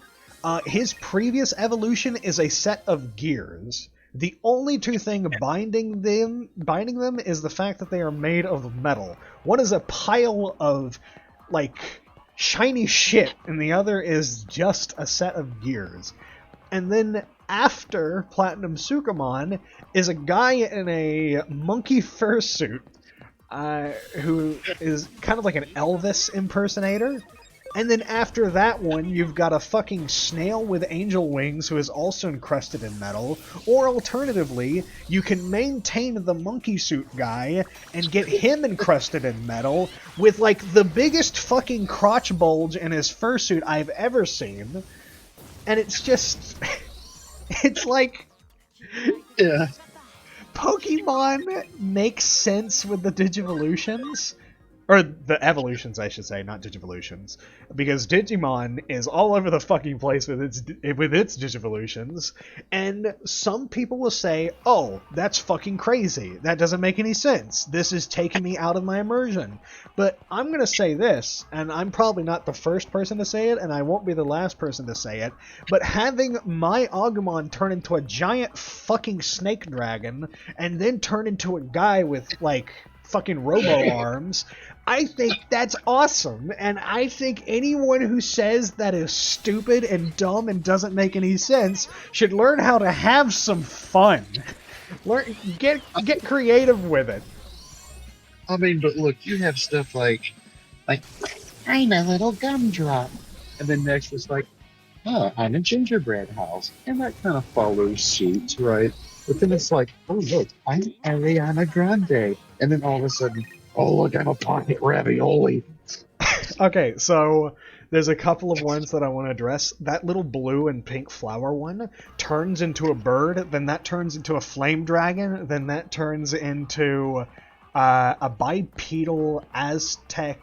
his previous evolution is a set of gears. The only 2 things binding them is the fact that they are made of metal. One is a pile of, like, shiny shit, and the other is just a set of gears. And then after Platinum Sukamon is a guy in a monkey fursuit who is kind of like an Elvis impersonator. And then after that one, you've got a fucking snail with angel wings who is also encrusted in metal. Or alternatively, you can maintain the monkey suit guy and get him encrusted in metal with, like, the biggest fucking crotch bulge in his fursuit I've ever seen. And it's just... it's like... Yeah. Pokemon makes sense with the Digivolutions. Or the evolutions, I should say, not Digivolutions. Because Digimon is all over the fucking place with its Digivolutions. And some people will say, oh, that's fucking crazy. That doesn't make any sense. This is taking me out of my immersion. But I'm going to say this, and I'm probably not the first person to say it, and I won't be the last person to say it, but having my Agumon turn into a giant fucking snake dragon, and then turn into a guy with, like, fucking robo-arms, I think that's awesome, and I think anyone who says that is stupid and dumb and doesn't make any sense should learn how to have some fun. Get creative with it. I mean, but look, you have stuff like I'm a little gumdrop, and then next it's like, oh, I'm a gingerbread house, and that kind of follows suit, right? But then it's like, oh look, I'm Ariana Grande, and then all of a sudden, oh look, I'm a pocket ravioli. Okay, so there's a couple of ones that I want to address. That little blue and pink flower one turns into a bird, then that turns into a flame dragon, then that turns into a bipedal Aztec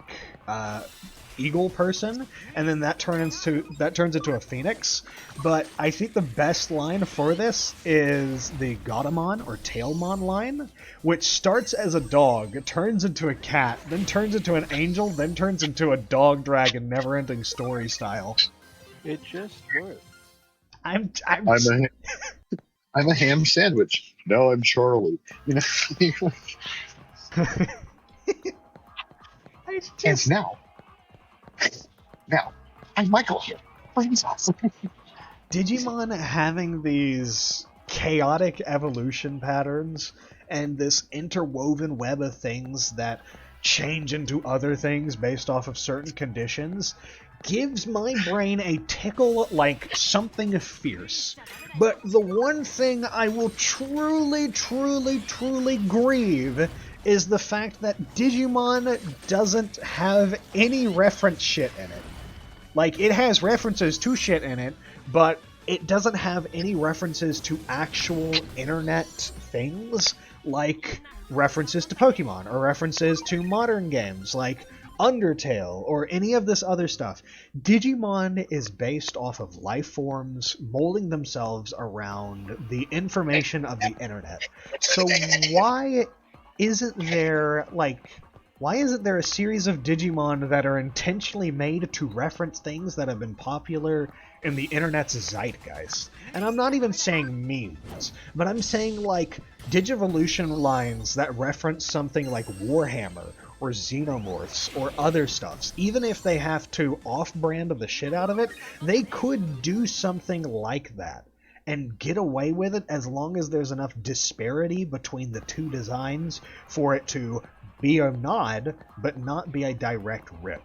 eagle person, and then that turns into a phoenix. But I think the best line for this is the Godamon or Tailmon line, which starts as a dog, turns into a cat, then turns into an angel, then turns into a dog dragon, never-ending story style. It just works. I'm a ham sandwich. No, I'm Charlie. You know. It's just... And now, I'm Michael here. Please. Digimon having these chaotic evolution patterns and this interwoven web of things that change into other things based off of certain conditions gives my brain a tickle like something fierce. But the one thing I will truly grieve is the fact that Digimon doesn't have any reference shit in it. Like, it has references to shit in it, but it doesn't have any references to actual internet things, like references to Pokemon, or references to modern games, like Undertale, or any of this other stuff. Digimon is based off of life forms molding themselves around the information of the internet. So why isn't there, why isn't there a series of Digimon that are intentionally made to reference things that have been popular in the internet's zeitgeist? And I'm not even saying memes, but I'm saying, like, Digivolution lines that reference something like Warhammer, or Xenomorphs, or other stuffs. Even if they have to off-brand the shit out of it, they could do something like that and get away with it as long as there's enough disparity between the two designs for it to be a nod, but not be a direct rip.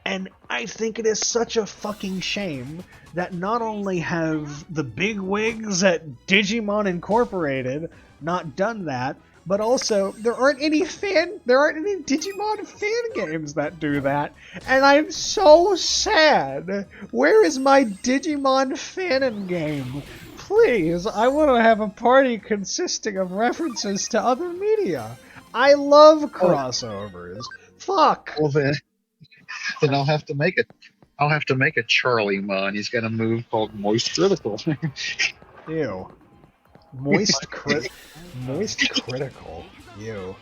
And I think it is such a fucking shame that not only have the big wigs at Digimon Incorporated not done that, but also there aren't any Digimon fan games that do that, and I'm so sad. Where is my Digimon fanon game? Please, I want to have a party consisting of references to other media. I love crossovers. Fuck. Well then I'll have to make it. I'll have to make a Charlie Mon. He's got a move called Moist Critical. Ew. Moist critical. Ew.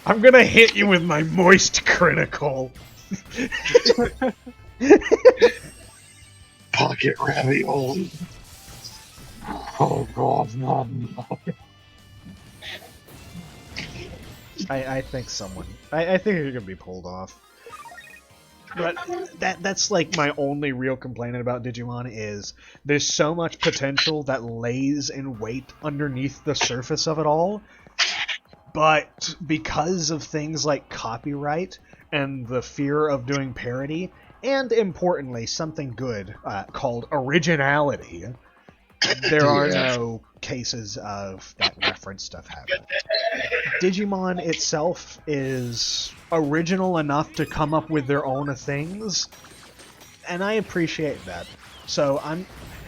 I'm gonna hit you with my moist critical. Pocket ravioli. Oh God, no. I think someone. I think you're gonna be pulled off. But that's like my only real complaint about Digimon is there's so much potential that lays in wait underneath the surface of it all, but because of things like copyright and the fear of doing parody, and importantly something good called originality, there are no cases of that reference stuff happening. Digimon itself is original enough to come up with their own things, and I appreciate that. So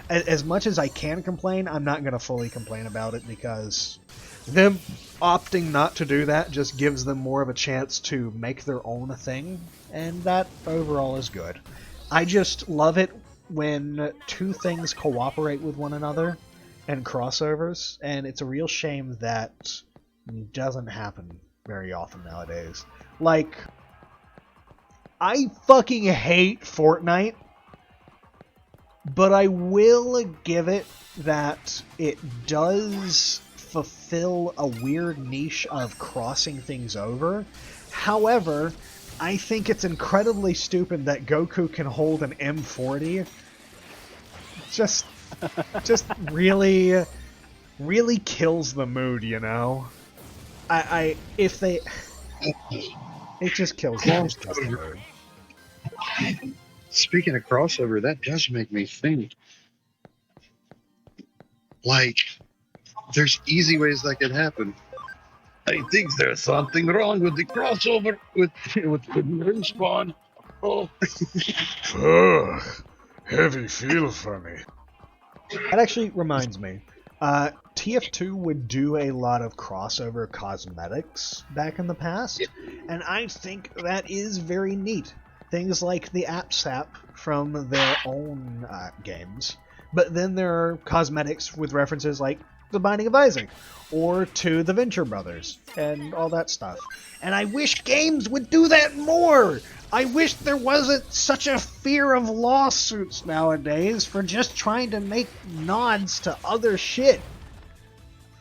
as much as I can complain, I'm not going to fully complain about it, because them opting not to do that just gives them more of a chance to make their own thing, and that overall is good. I just love it when two things cooperate with one another and crossovers, and it's a real shame that doesn't happen very often nowadays. Like, I fucking hate Fortnite, but I will give it that it does fulfill a weird niche of crossing things over. However, I think it's incredibly stupid that Goku can hold an M40. Just really kills the mood, you know? It just kills the mood. Speaking of crossover, that does make me think. Like, there's easy ways that could happen. I think there's something wrong with the crossover with Respawn. Oh. Ugh, heavy feel for me. That actually reminds me. TF2 would do a lot of crossover cosmetics back in the past, and I think that is very neat. Things like the app sap from their own games, but then there are cosmetics with references like The Binding of Isaac, or to the Venture Brothers, and all that stuff. And I wish games would do that more! I wish there wasn't such a fear of lawsuits nowadays for just trying to make nods to other shit.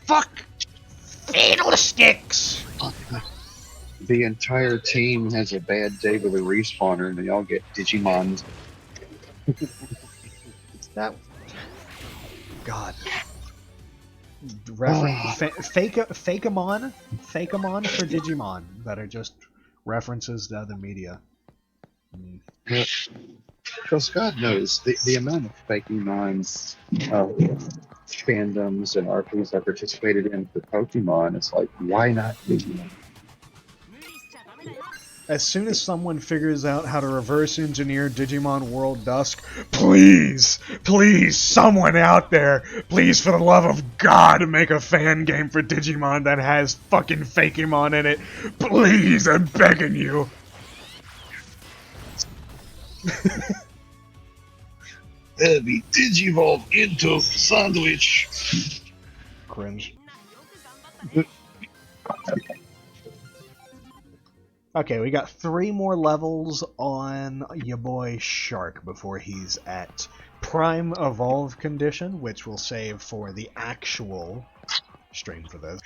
Fuck Fiddlesticks! The entire team has a bad day with a respawner, and they all get Digimon. That... God. Fakeamon for Digimon that are just references to other media. Because God knows the amount of Fakemons, fandoms, and RPs I participated in for Pokemon, it's like, why not Digimon? As soon as someone figures out how to reverse engineer Digimon World Dusk, please, someone out there, please, for the love of God, make a fan game for Digimon that has fucking Fakemon in it. Please, I'm begging you. That'd be Digivolve into sandwich. Cringe. Okay, we got 3 more levels on your boy Shark before he's at Prime Evolve condition, which we'll save for the actual stream for this.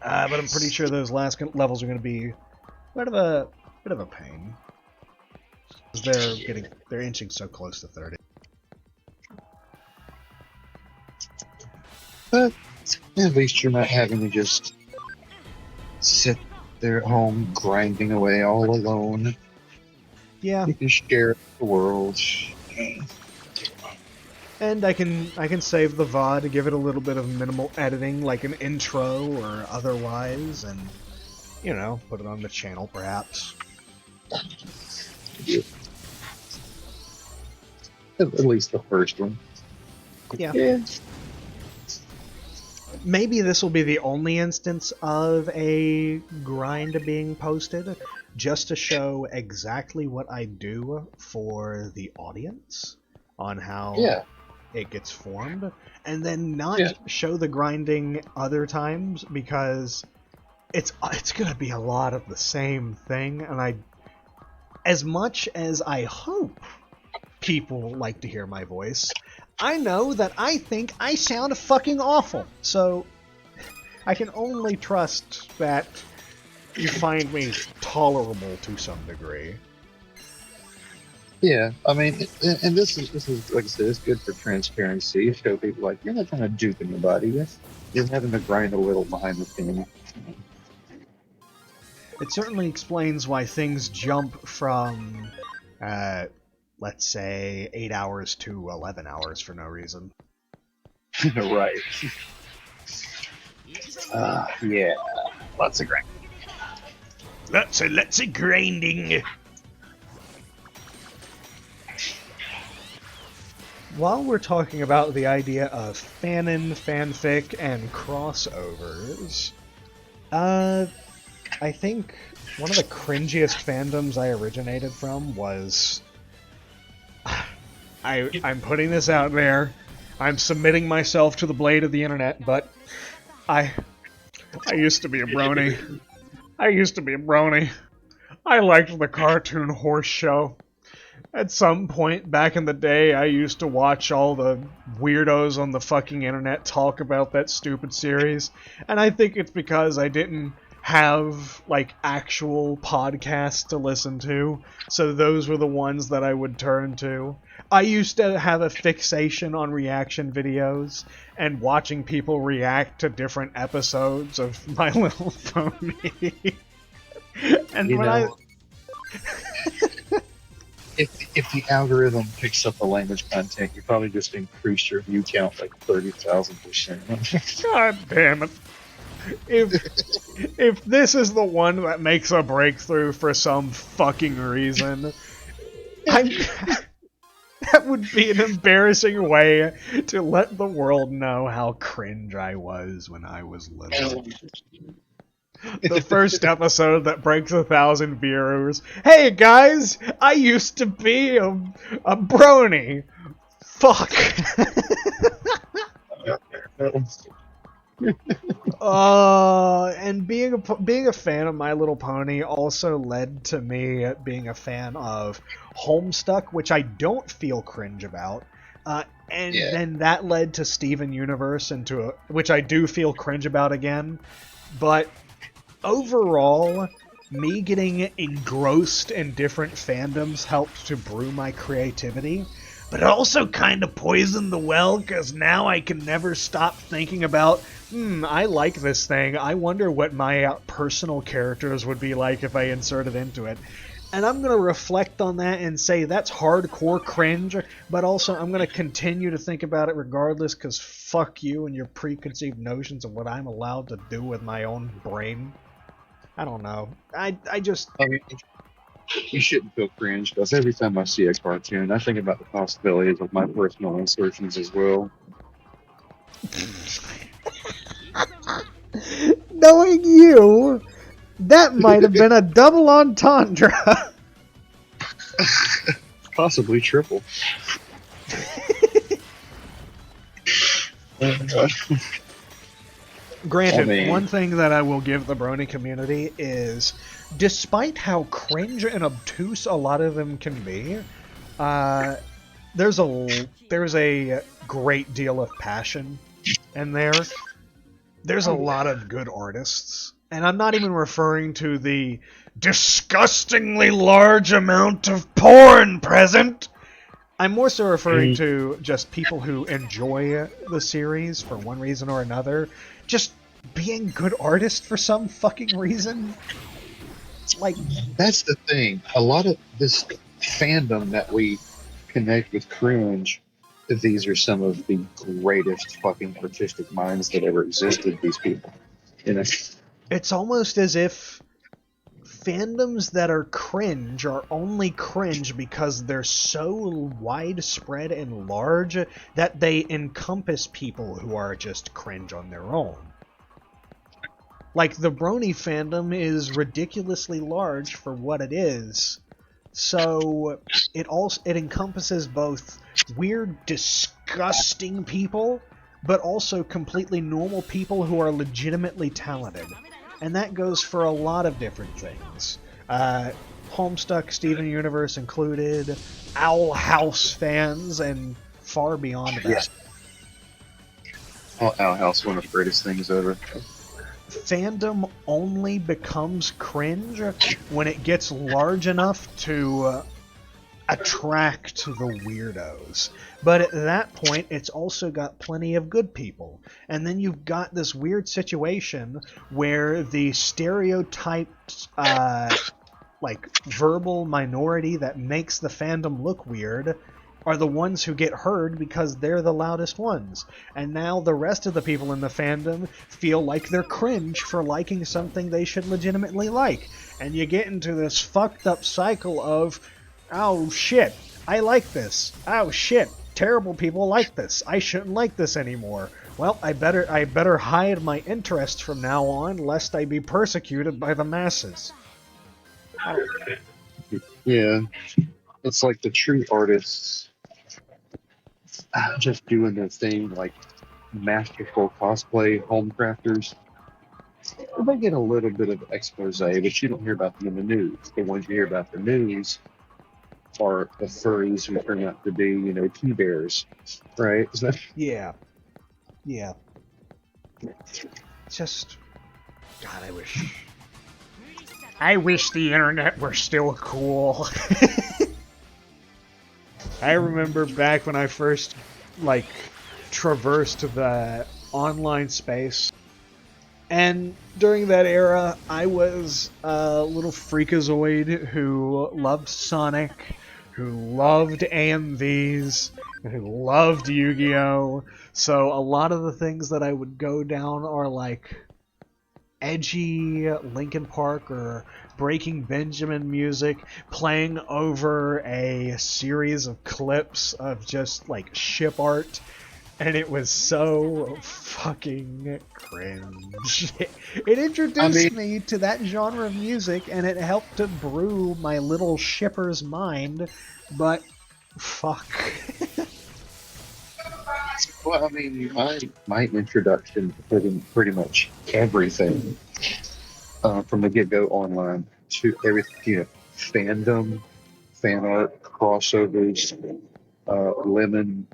But I'm pretty sure those last levels are going to be a bit of a pain. They're inching so close to 30. But at least you're not having to just sit there at home grinding away all alone. Yeah. You can share the world. And I can save the VOD, give it a little bit of minimal editing, like an intro or otherwise, and, you know, put it on the channel perhaps. At least the first one. Yeah. Maybe this will be the only instance of a grind being posted, just to show exactly what I do for the audience on how it gets formed, and then not show the grinding other times, because it's gonna be a lot of the same thing, and as much as I hope people like to hear my voice, I know that I think I sound fucking awful, so I can only trust that you find me tolerable to some degree. Yeah, I mean, and this is like I said, it's good for transparency. You show people like you're not trying to dupe anybody. You're having to grind a little behind the scenes. It certainly explains why things jump from, let's say, 8 hours to 11 hours for no reason. Right. Yeah. Lots of grinding. Lots of grinding. While we're talking about the idea of fanon, fanfic, and crossovers, I think one of the cringiest fandoms I originated from was... I'm putting this out there. I'm submitting myself to the blade of the internet, but I used to be a brony. I liked the cartoon Horse Show. At some point back in the day, I used to watch all the weirdos on the fucking internet talk about that stupid series, and I think it's because I didn't have, like, actual podcasts to listen to, so those were the ones that I would turn to. I used to have a fixation on reaction videos, and watching people react to different episodes of My Little Pony. And If the algorithm picks up the language content, you probably just increase your view count like 30,000%. God damn it. If this is the one that makes a breakthrough for some fucking reason, that would be an embarrassing way to let the world know how cringe I was when I was little. The first episode that breaks 1,000 viewers. Hey guys, I used to be a brony. Fuck. And being a fan of My Little Pony also led to me being a fan of Homestuck, which I don't feel cringe about, And Yeah. then that led to Steven Universe, which I do feel cringe about again. But overall, me getting engrossed in different fandoms helped to brew my creativity. But it also kind of poisoned the well, because now I can never stop thinking about, I like this thing. I wonder what my personal characters would be like if I inserted into it. And I'm going to reflect on that and say that's hardcore cringe, but also I'm going to continue to think about it regardless, because fuck you and your preconceived notions of what I'm allowed to do with my own brain. I don't know. I mean, you shouldn't feel cringe, because every time I see a cartoon, I think about the possibilities of my personal insertions as well. Knowing you, that might have been a double entendre. Possibly triple. Granted, I mean- one thing that I will give the Brony community is, despite how cringe and obtuse a lot of them can be, there's a great deal of passion in there. There's a lot of good artists, and I'm not even referring to the disgustingly large amount of porn present. I'm more so referring to just people who enjoy the series for one reason or another, just being good artists for some fucking reason. Like, that's the thing. A lot of this fandom that we connect with cringe, these are some of the greatest fucking artistic minds that ever existed, these people. You know? it's almost as if fandoms that are cringe are only cringe because they're so widespread and large that they encompass people who are just cringe on their own. Like, the Brony fandom is ridiculously large for what it is, so it encompasses both weird, disgusting people, but also completely normal people who are legitimately talented. And that goes for a lot of different things. Homestuck, Steven Universe included, Owl House fans, and far beyond that. Yes. Owl House, one of the greatest things ever. Fandom only becomes cringe when it gets large enough to attract the weirdos. But at that point, it's also got plenty of good people. And then you've got this weird situation where the stereotyped, verbal minority that makes the fandom look weird are the ones who get heard because they're the loudest ones. And now the rest of the people in the fandom feel like they're cringe for liking something they should legitimately like. And you get into this fucked up cycle of, oh shit, I like this. Oh shit, terrible people like this. I shouldn't like this anymore. Well, I better hide my interest from now on, lest I be persecuted by the masses. Yeah. It's like the true artists just doing their thing, like masterful cosplay home crafters. They get a little bit of expose, but you don't hear about them in the news. The ones you hear about the news are the furries who turn out to be, tea bears, right? Yeah. Just, God, I wish the internet were still cool. I remember back when I first, traversed the online space. And during that era, I was a little freakazoid who loved Sonic, who loved AMVs, and who loved Yu-Gi-Oh! So a lot of the things that I would go down are edgy Linkin Park or Breaking Benjamin music, playing over a series of clips of just ship art, and it was so fucking cringe. It introduced me to that genre of music, and it helped to brew my little shipper's mind, but fuck. Well, my introduction to pretty much everything from the get-go online to everything, fandom, fan art, crossovers, lemon,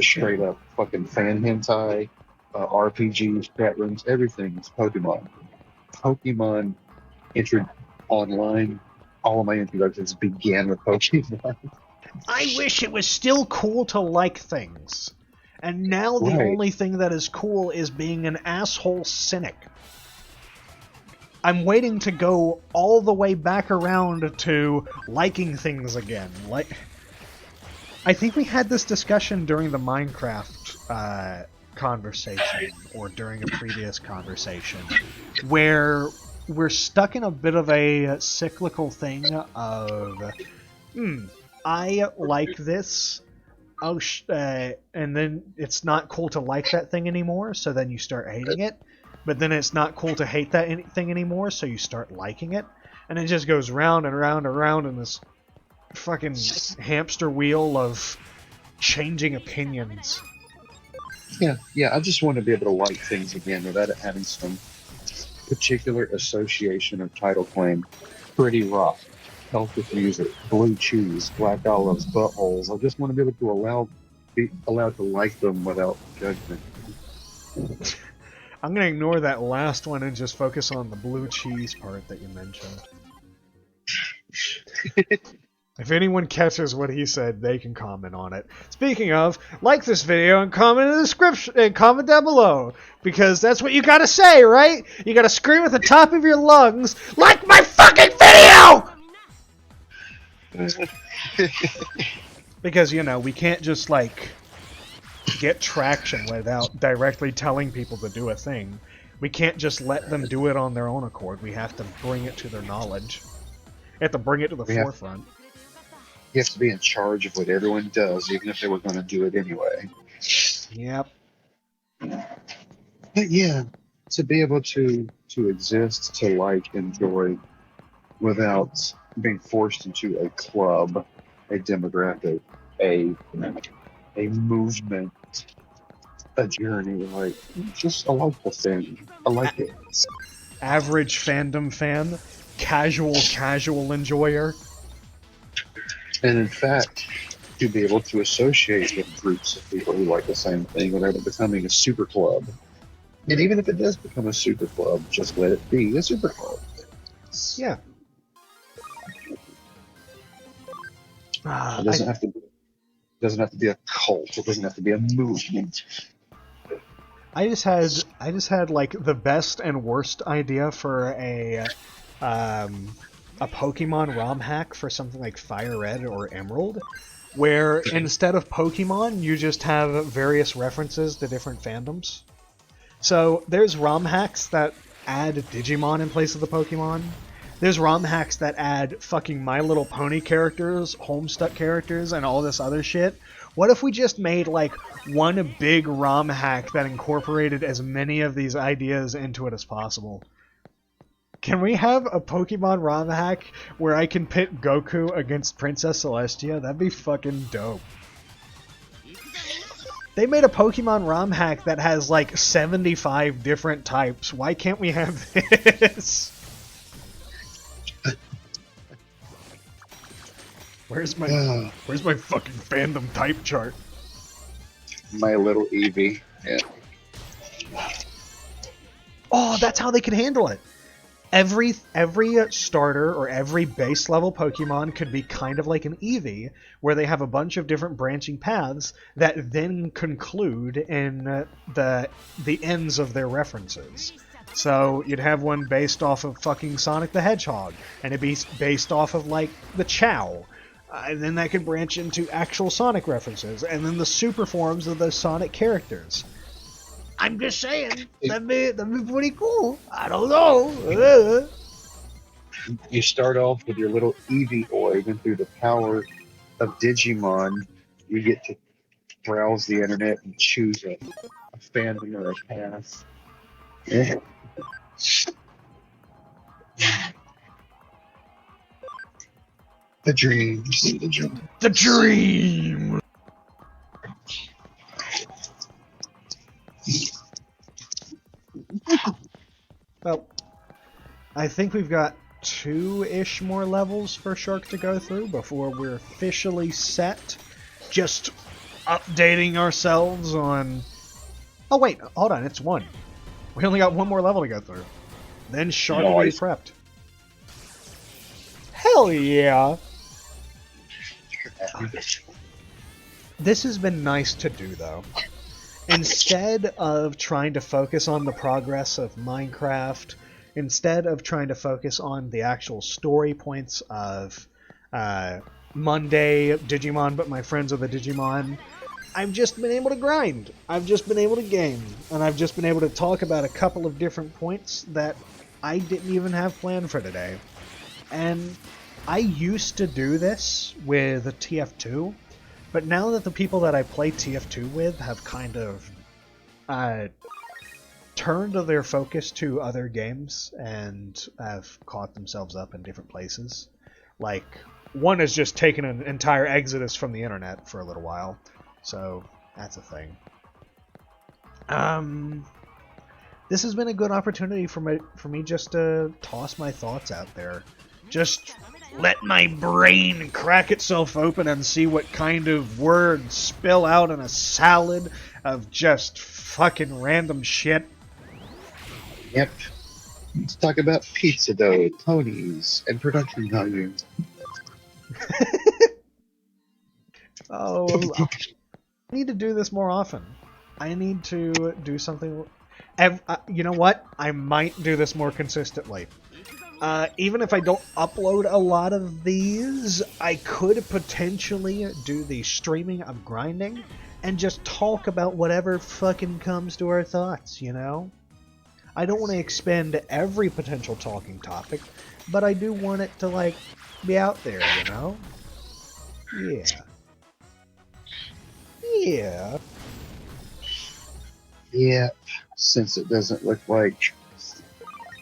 straight up fucking fan hentai, RPGs, chat rooms, everything is Pokemon. Pokemon entered online. All of my introductions began with Pokemon. I wish it was still cool to like things. And now the Right. only thing that is cool is being an asshole cynic. I'm waiting to go all the way back around to liking things again. Like, I think we had this discussion during the Minecraft conversation, or during a previous conversation, where we're stuck in a bit of a cyclical thing of, I like this, and then it's not cool to like that thing anymore, so then you start hating it. But then it's not cool to hate that thing anymore, so you start liking it. And it just goes round and round and round in this fucking hamster wheel of changing opinions. Yeah, I just want to be able to like things again without it having some particular association or title claim. Pretty rock, health with music, blue cheese, black olives, buttholes. I just want to be able to be allowed to like them without judgment. I'm going to ignore that last one and just focus on the blue cheese part that you mentioned. If anyone catches what he said, they can comment on it. Speaking of, like this video and comment in the description and comment down below, because that's what you gotta say, right? You gotta scream at the top of your lungs, like my fucking video! Because, you know, we can't just, like, get traction without directly telling people to do a thing. We can't just let them do it on their own accord. We have to bring it to their knowledge. We have to bring it to the forefront. You have to be in charge of what everyone does, even if they were going to do it anyway. Yep. But yeah, to be able to exist, to like, enjoy, without being forced into a club, a demographic, a movement, a journey, like, just a local thing. I like it. Average fandom fan, casual enjoyer. And in fact, to be able to associate with groups of people who like the same thing without it becoming a super club. And even if it does become a super club, just let it be a super club. Yeah. It doesn't have to be. It doesn't have to be a cult. It doesn't have to be a movement. I just had like the best and worst idea for a Pokemon ROM hack for something like Fire Red or Emerald, where instead of Pokemon, you just have various references to different fandoms. So there's ROM hacks that add Digimon in place of the Pokemon. There's ROM hacks that add fucking My Little Pony characters, Homestuck characters, and all this other shit. What if we just made, like, one big ROM hack that incorporated as many of these ideas into it as possible? Can we have a Pokemon ROM hack where I can pit Goku against Princess Celestia? That'd be fucking dope. They made a Pokemon ROM hack that has, like, 75 different types. Why can't we have this? Where's my fucking fandom type chart? My little Eevee. Yeah. Oh, that's how they could handle it. Every starter or every base level Pokemon could be kind of like an Eevee, where they have a bunch of different branching paths that then conclude in the ends of their references. So you'd have one based off of fucking Sonic the Hedgehog, and it'd be based off of like the Chow. And then that could branch into actual Sonic references, and then the super forms of those Sonic characters. I'm just saying, that'd be pretty cool. I don't know. You start off with your little Eevee-oid, and through the power of Digimon, you get to browse the internet and choose a fandom or a path. Yeah. The dreams. The dream! Well, I think we've got 2-ish more levels for Shark to go through before we're officially set. Just updating ourselves on... Oh wait, hold on, it's 1. We only got 1 more level to go through. Then Shark will be prepped. Hell yeah! This has been nice to do, though. Instead of trying to focus on the progress of Minecraft, instead of trying to focus on the actual story points of Monday, Digimon, but my friends are the Digimon, I've just been able to grind. I've just been able to game. And I've just been able to talk about a couple of different points that I didn't even have planned for today. And I used to do this with TF2, but now that the people that I play TF2 with have kind of turned their focus to other games and have caught themselves up in different places, like, one has just taken an entire exodus from the internet for a little while, so that's a thing. This has been a good opportunity for me just to toss my thoughts out there. Just let my brain crack itself open and see what kind of words spill out in a salad of just fucking random shit. Yep. Let's talk about pizza dough, ponies, and production value. Oh, I need to do this more often. I need to do something... you know what? I might do this more consistently. Even if I don't upload a lot of these, I could potentially do the streaming of grinding and just talk about whatever fucking comes to our thoughts, you know? I don't want to expend every potential talking topic, but I do want it to, like, be out there, you know? Yeah. Yeah. Yeah, since it doesn't look like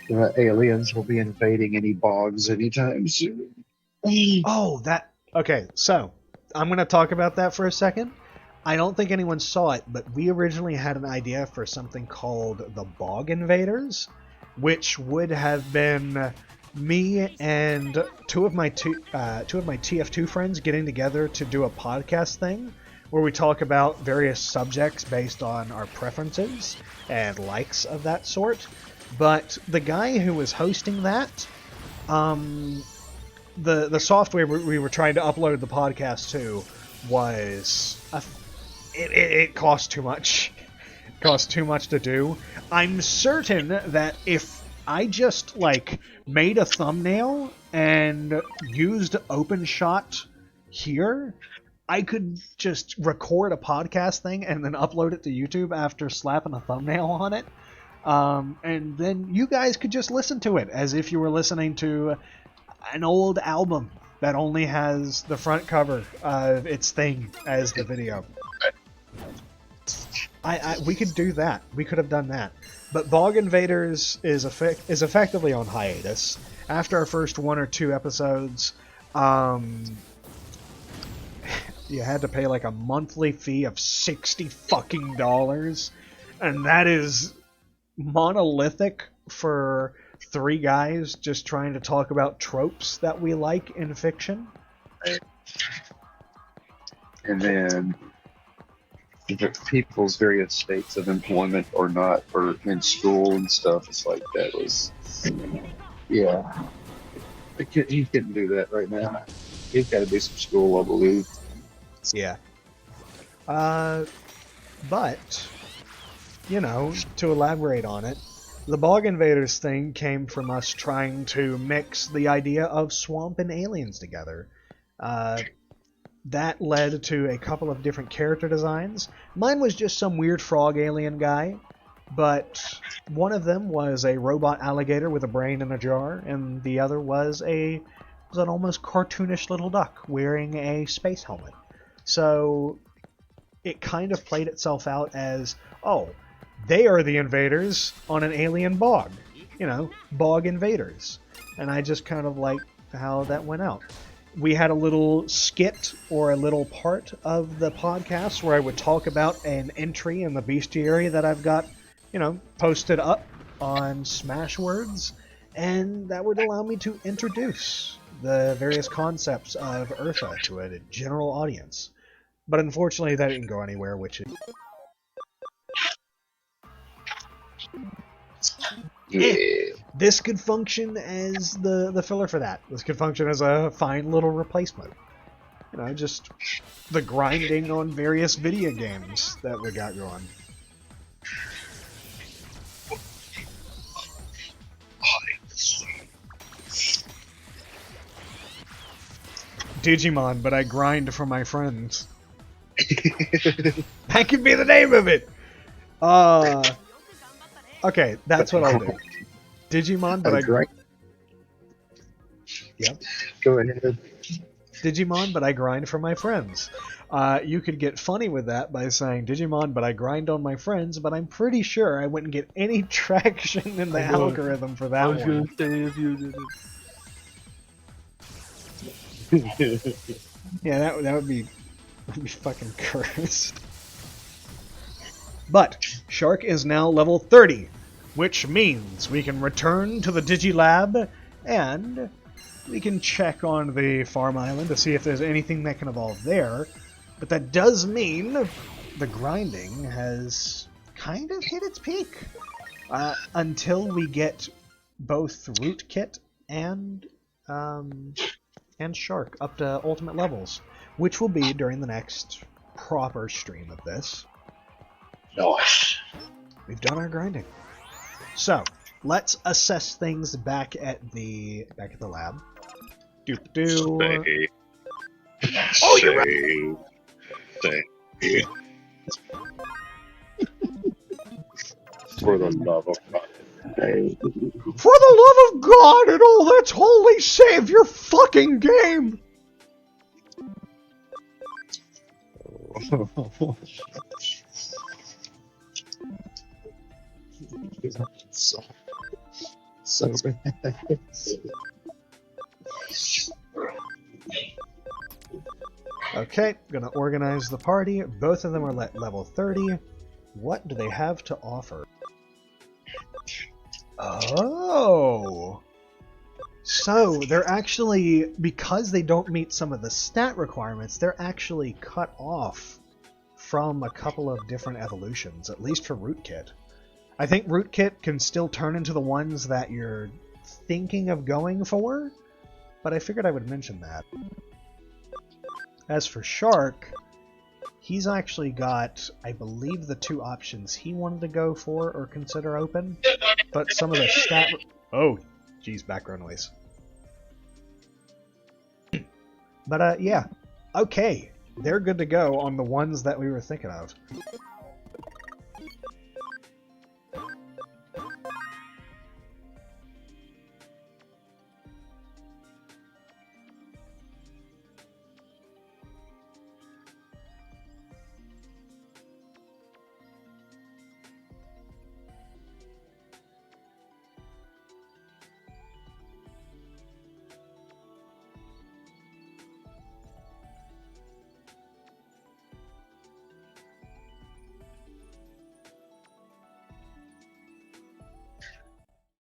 aliens will be invading any bogs anytime soon. Oh, that... Okay, so, I'm going to talk about that for a second. I don't think anyone saw it, but we originally had an idea for something called the Bog Invaders, which would have been me and two of my TF2 friends getting together to do a podcast thing where we talk about various subjects based on our preferences and likes of that sort. But the guy who was hosting that, the software we were trying to upload the podcast to was it cost too much. It cost too much to do. I'm certain that if I just, like, made a thumbnail and used OpenShot here, I could just record a podcast thing and then upload it to YouTube after slapping a thumbnail on it. And then you guys could just listen to it as if you were listening to an old album that only has the front cover of its thing as the video. We could do that. We could have done that. But Bog Invaders is effectively on hiatus. After our first 1 or 2 episodes, you had to pay like a monthly fee of $60 fucking dollars, and that is monolithic for 3 guys just trying to talk about tropes that we like in fiction. And then people's various states of employment or not, or in school and stuff. It's like that was, yeah. He couldn't do that right now. He's got to do some school, I believe. Yeah. But, you know, to elaborate on it, the Bog Invaders thing came from us trying to mix the idea of swamp and aliens together. That led to a couple of different character designs. Mine was just some weird frog alien guy, but one of them was a robot alligator with a brain in a jar, and the other was an almost cartoonish little duck wearing a space helmet. So it kind of played itself out as, oh, they are the invaders on an alien bog. You know, Bog Invaders. And I just kind of liked how that went out. We had a little skit or a little part of the podcast where I would talk about an entry in the bestiary that I've got, you know, posted up on Smashwords. and that would allow me to introduce the various concepts of Eartha to a general audience. But unfortunately, that didn't go anywhere, which is... Yeah. This could function as the filler for that. This could function as a fine little replacement. You know, just the grinding on various video games that we got going. Digimon, but I grind for my friends. That could be the name of it! Okay, that's what I'll do. Digimon, but Right. Yep. Go ahead. Digimon, but I grind for my friends. You could get funny with that by saying Digimon, but I grind on my friends, but I'm pretty sure I wouldn't get any traction in the algorithm for that I was one. gonna say if you did it. Yeah, that would be fucking cursed. But Shark is now level 30, which means we can return to the Digilab and we can check on the farm island to see if there's anything that can evolve there. But that does mean the grinding has kind of hit its peak until we get both Rootkit and Shark up to ultimate levels, which will be during the next proper stream of this. Nice. We've done our grinding. So, let's assess things back at the lab. Doop-doo. Oh, you're right. For the love of God. For the love of God and all that's holy, save your fucking game! So bad. Okay, gonna organize the party. Both of them are at level 30. What do they have to offer? Oh! So, they're actually, because they don't meet some of the stat requirements, they're actually cut off from a couple of different evolutions, at least for Rootkit. I think Rootkit can still turn into the ones that you're thinking of going for, but I figured I would mention that. As for Shark, he's actually got, I believe, the two options he wanted to go for or consider open, but some of the stat... Oh, geez, background noise. But, yeah. Okay, they're good to go on the ones that we were thinking of.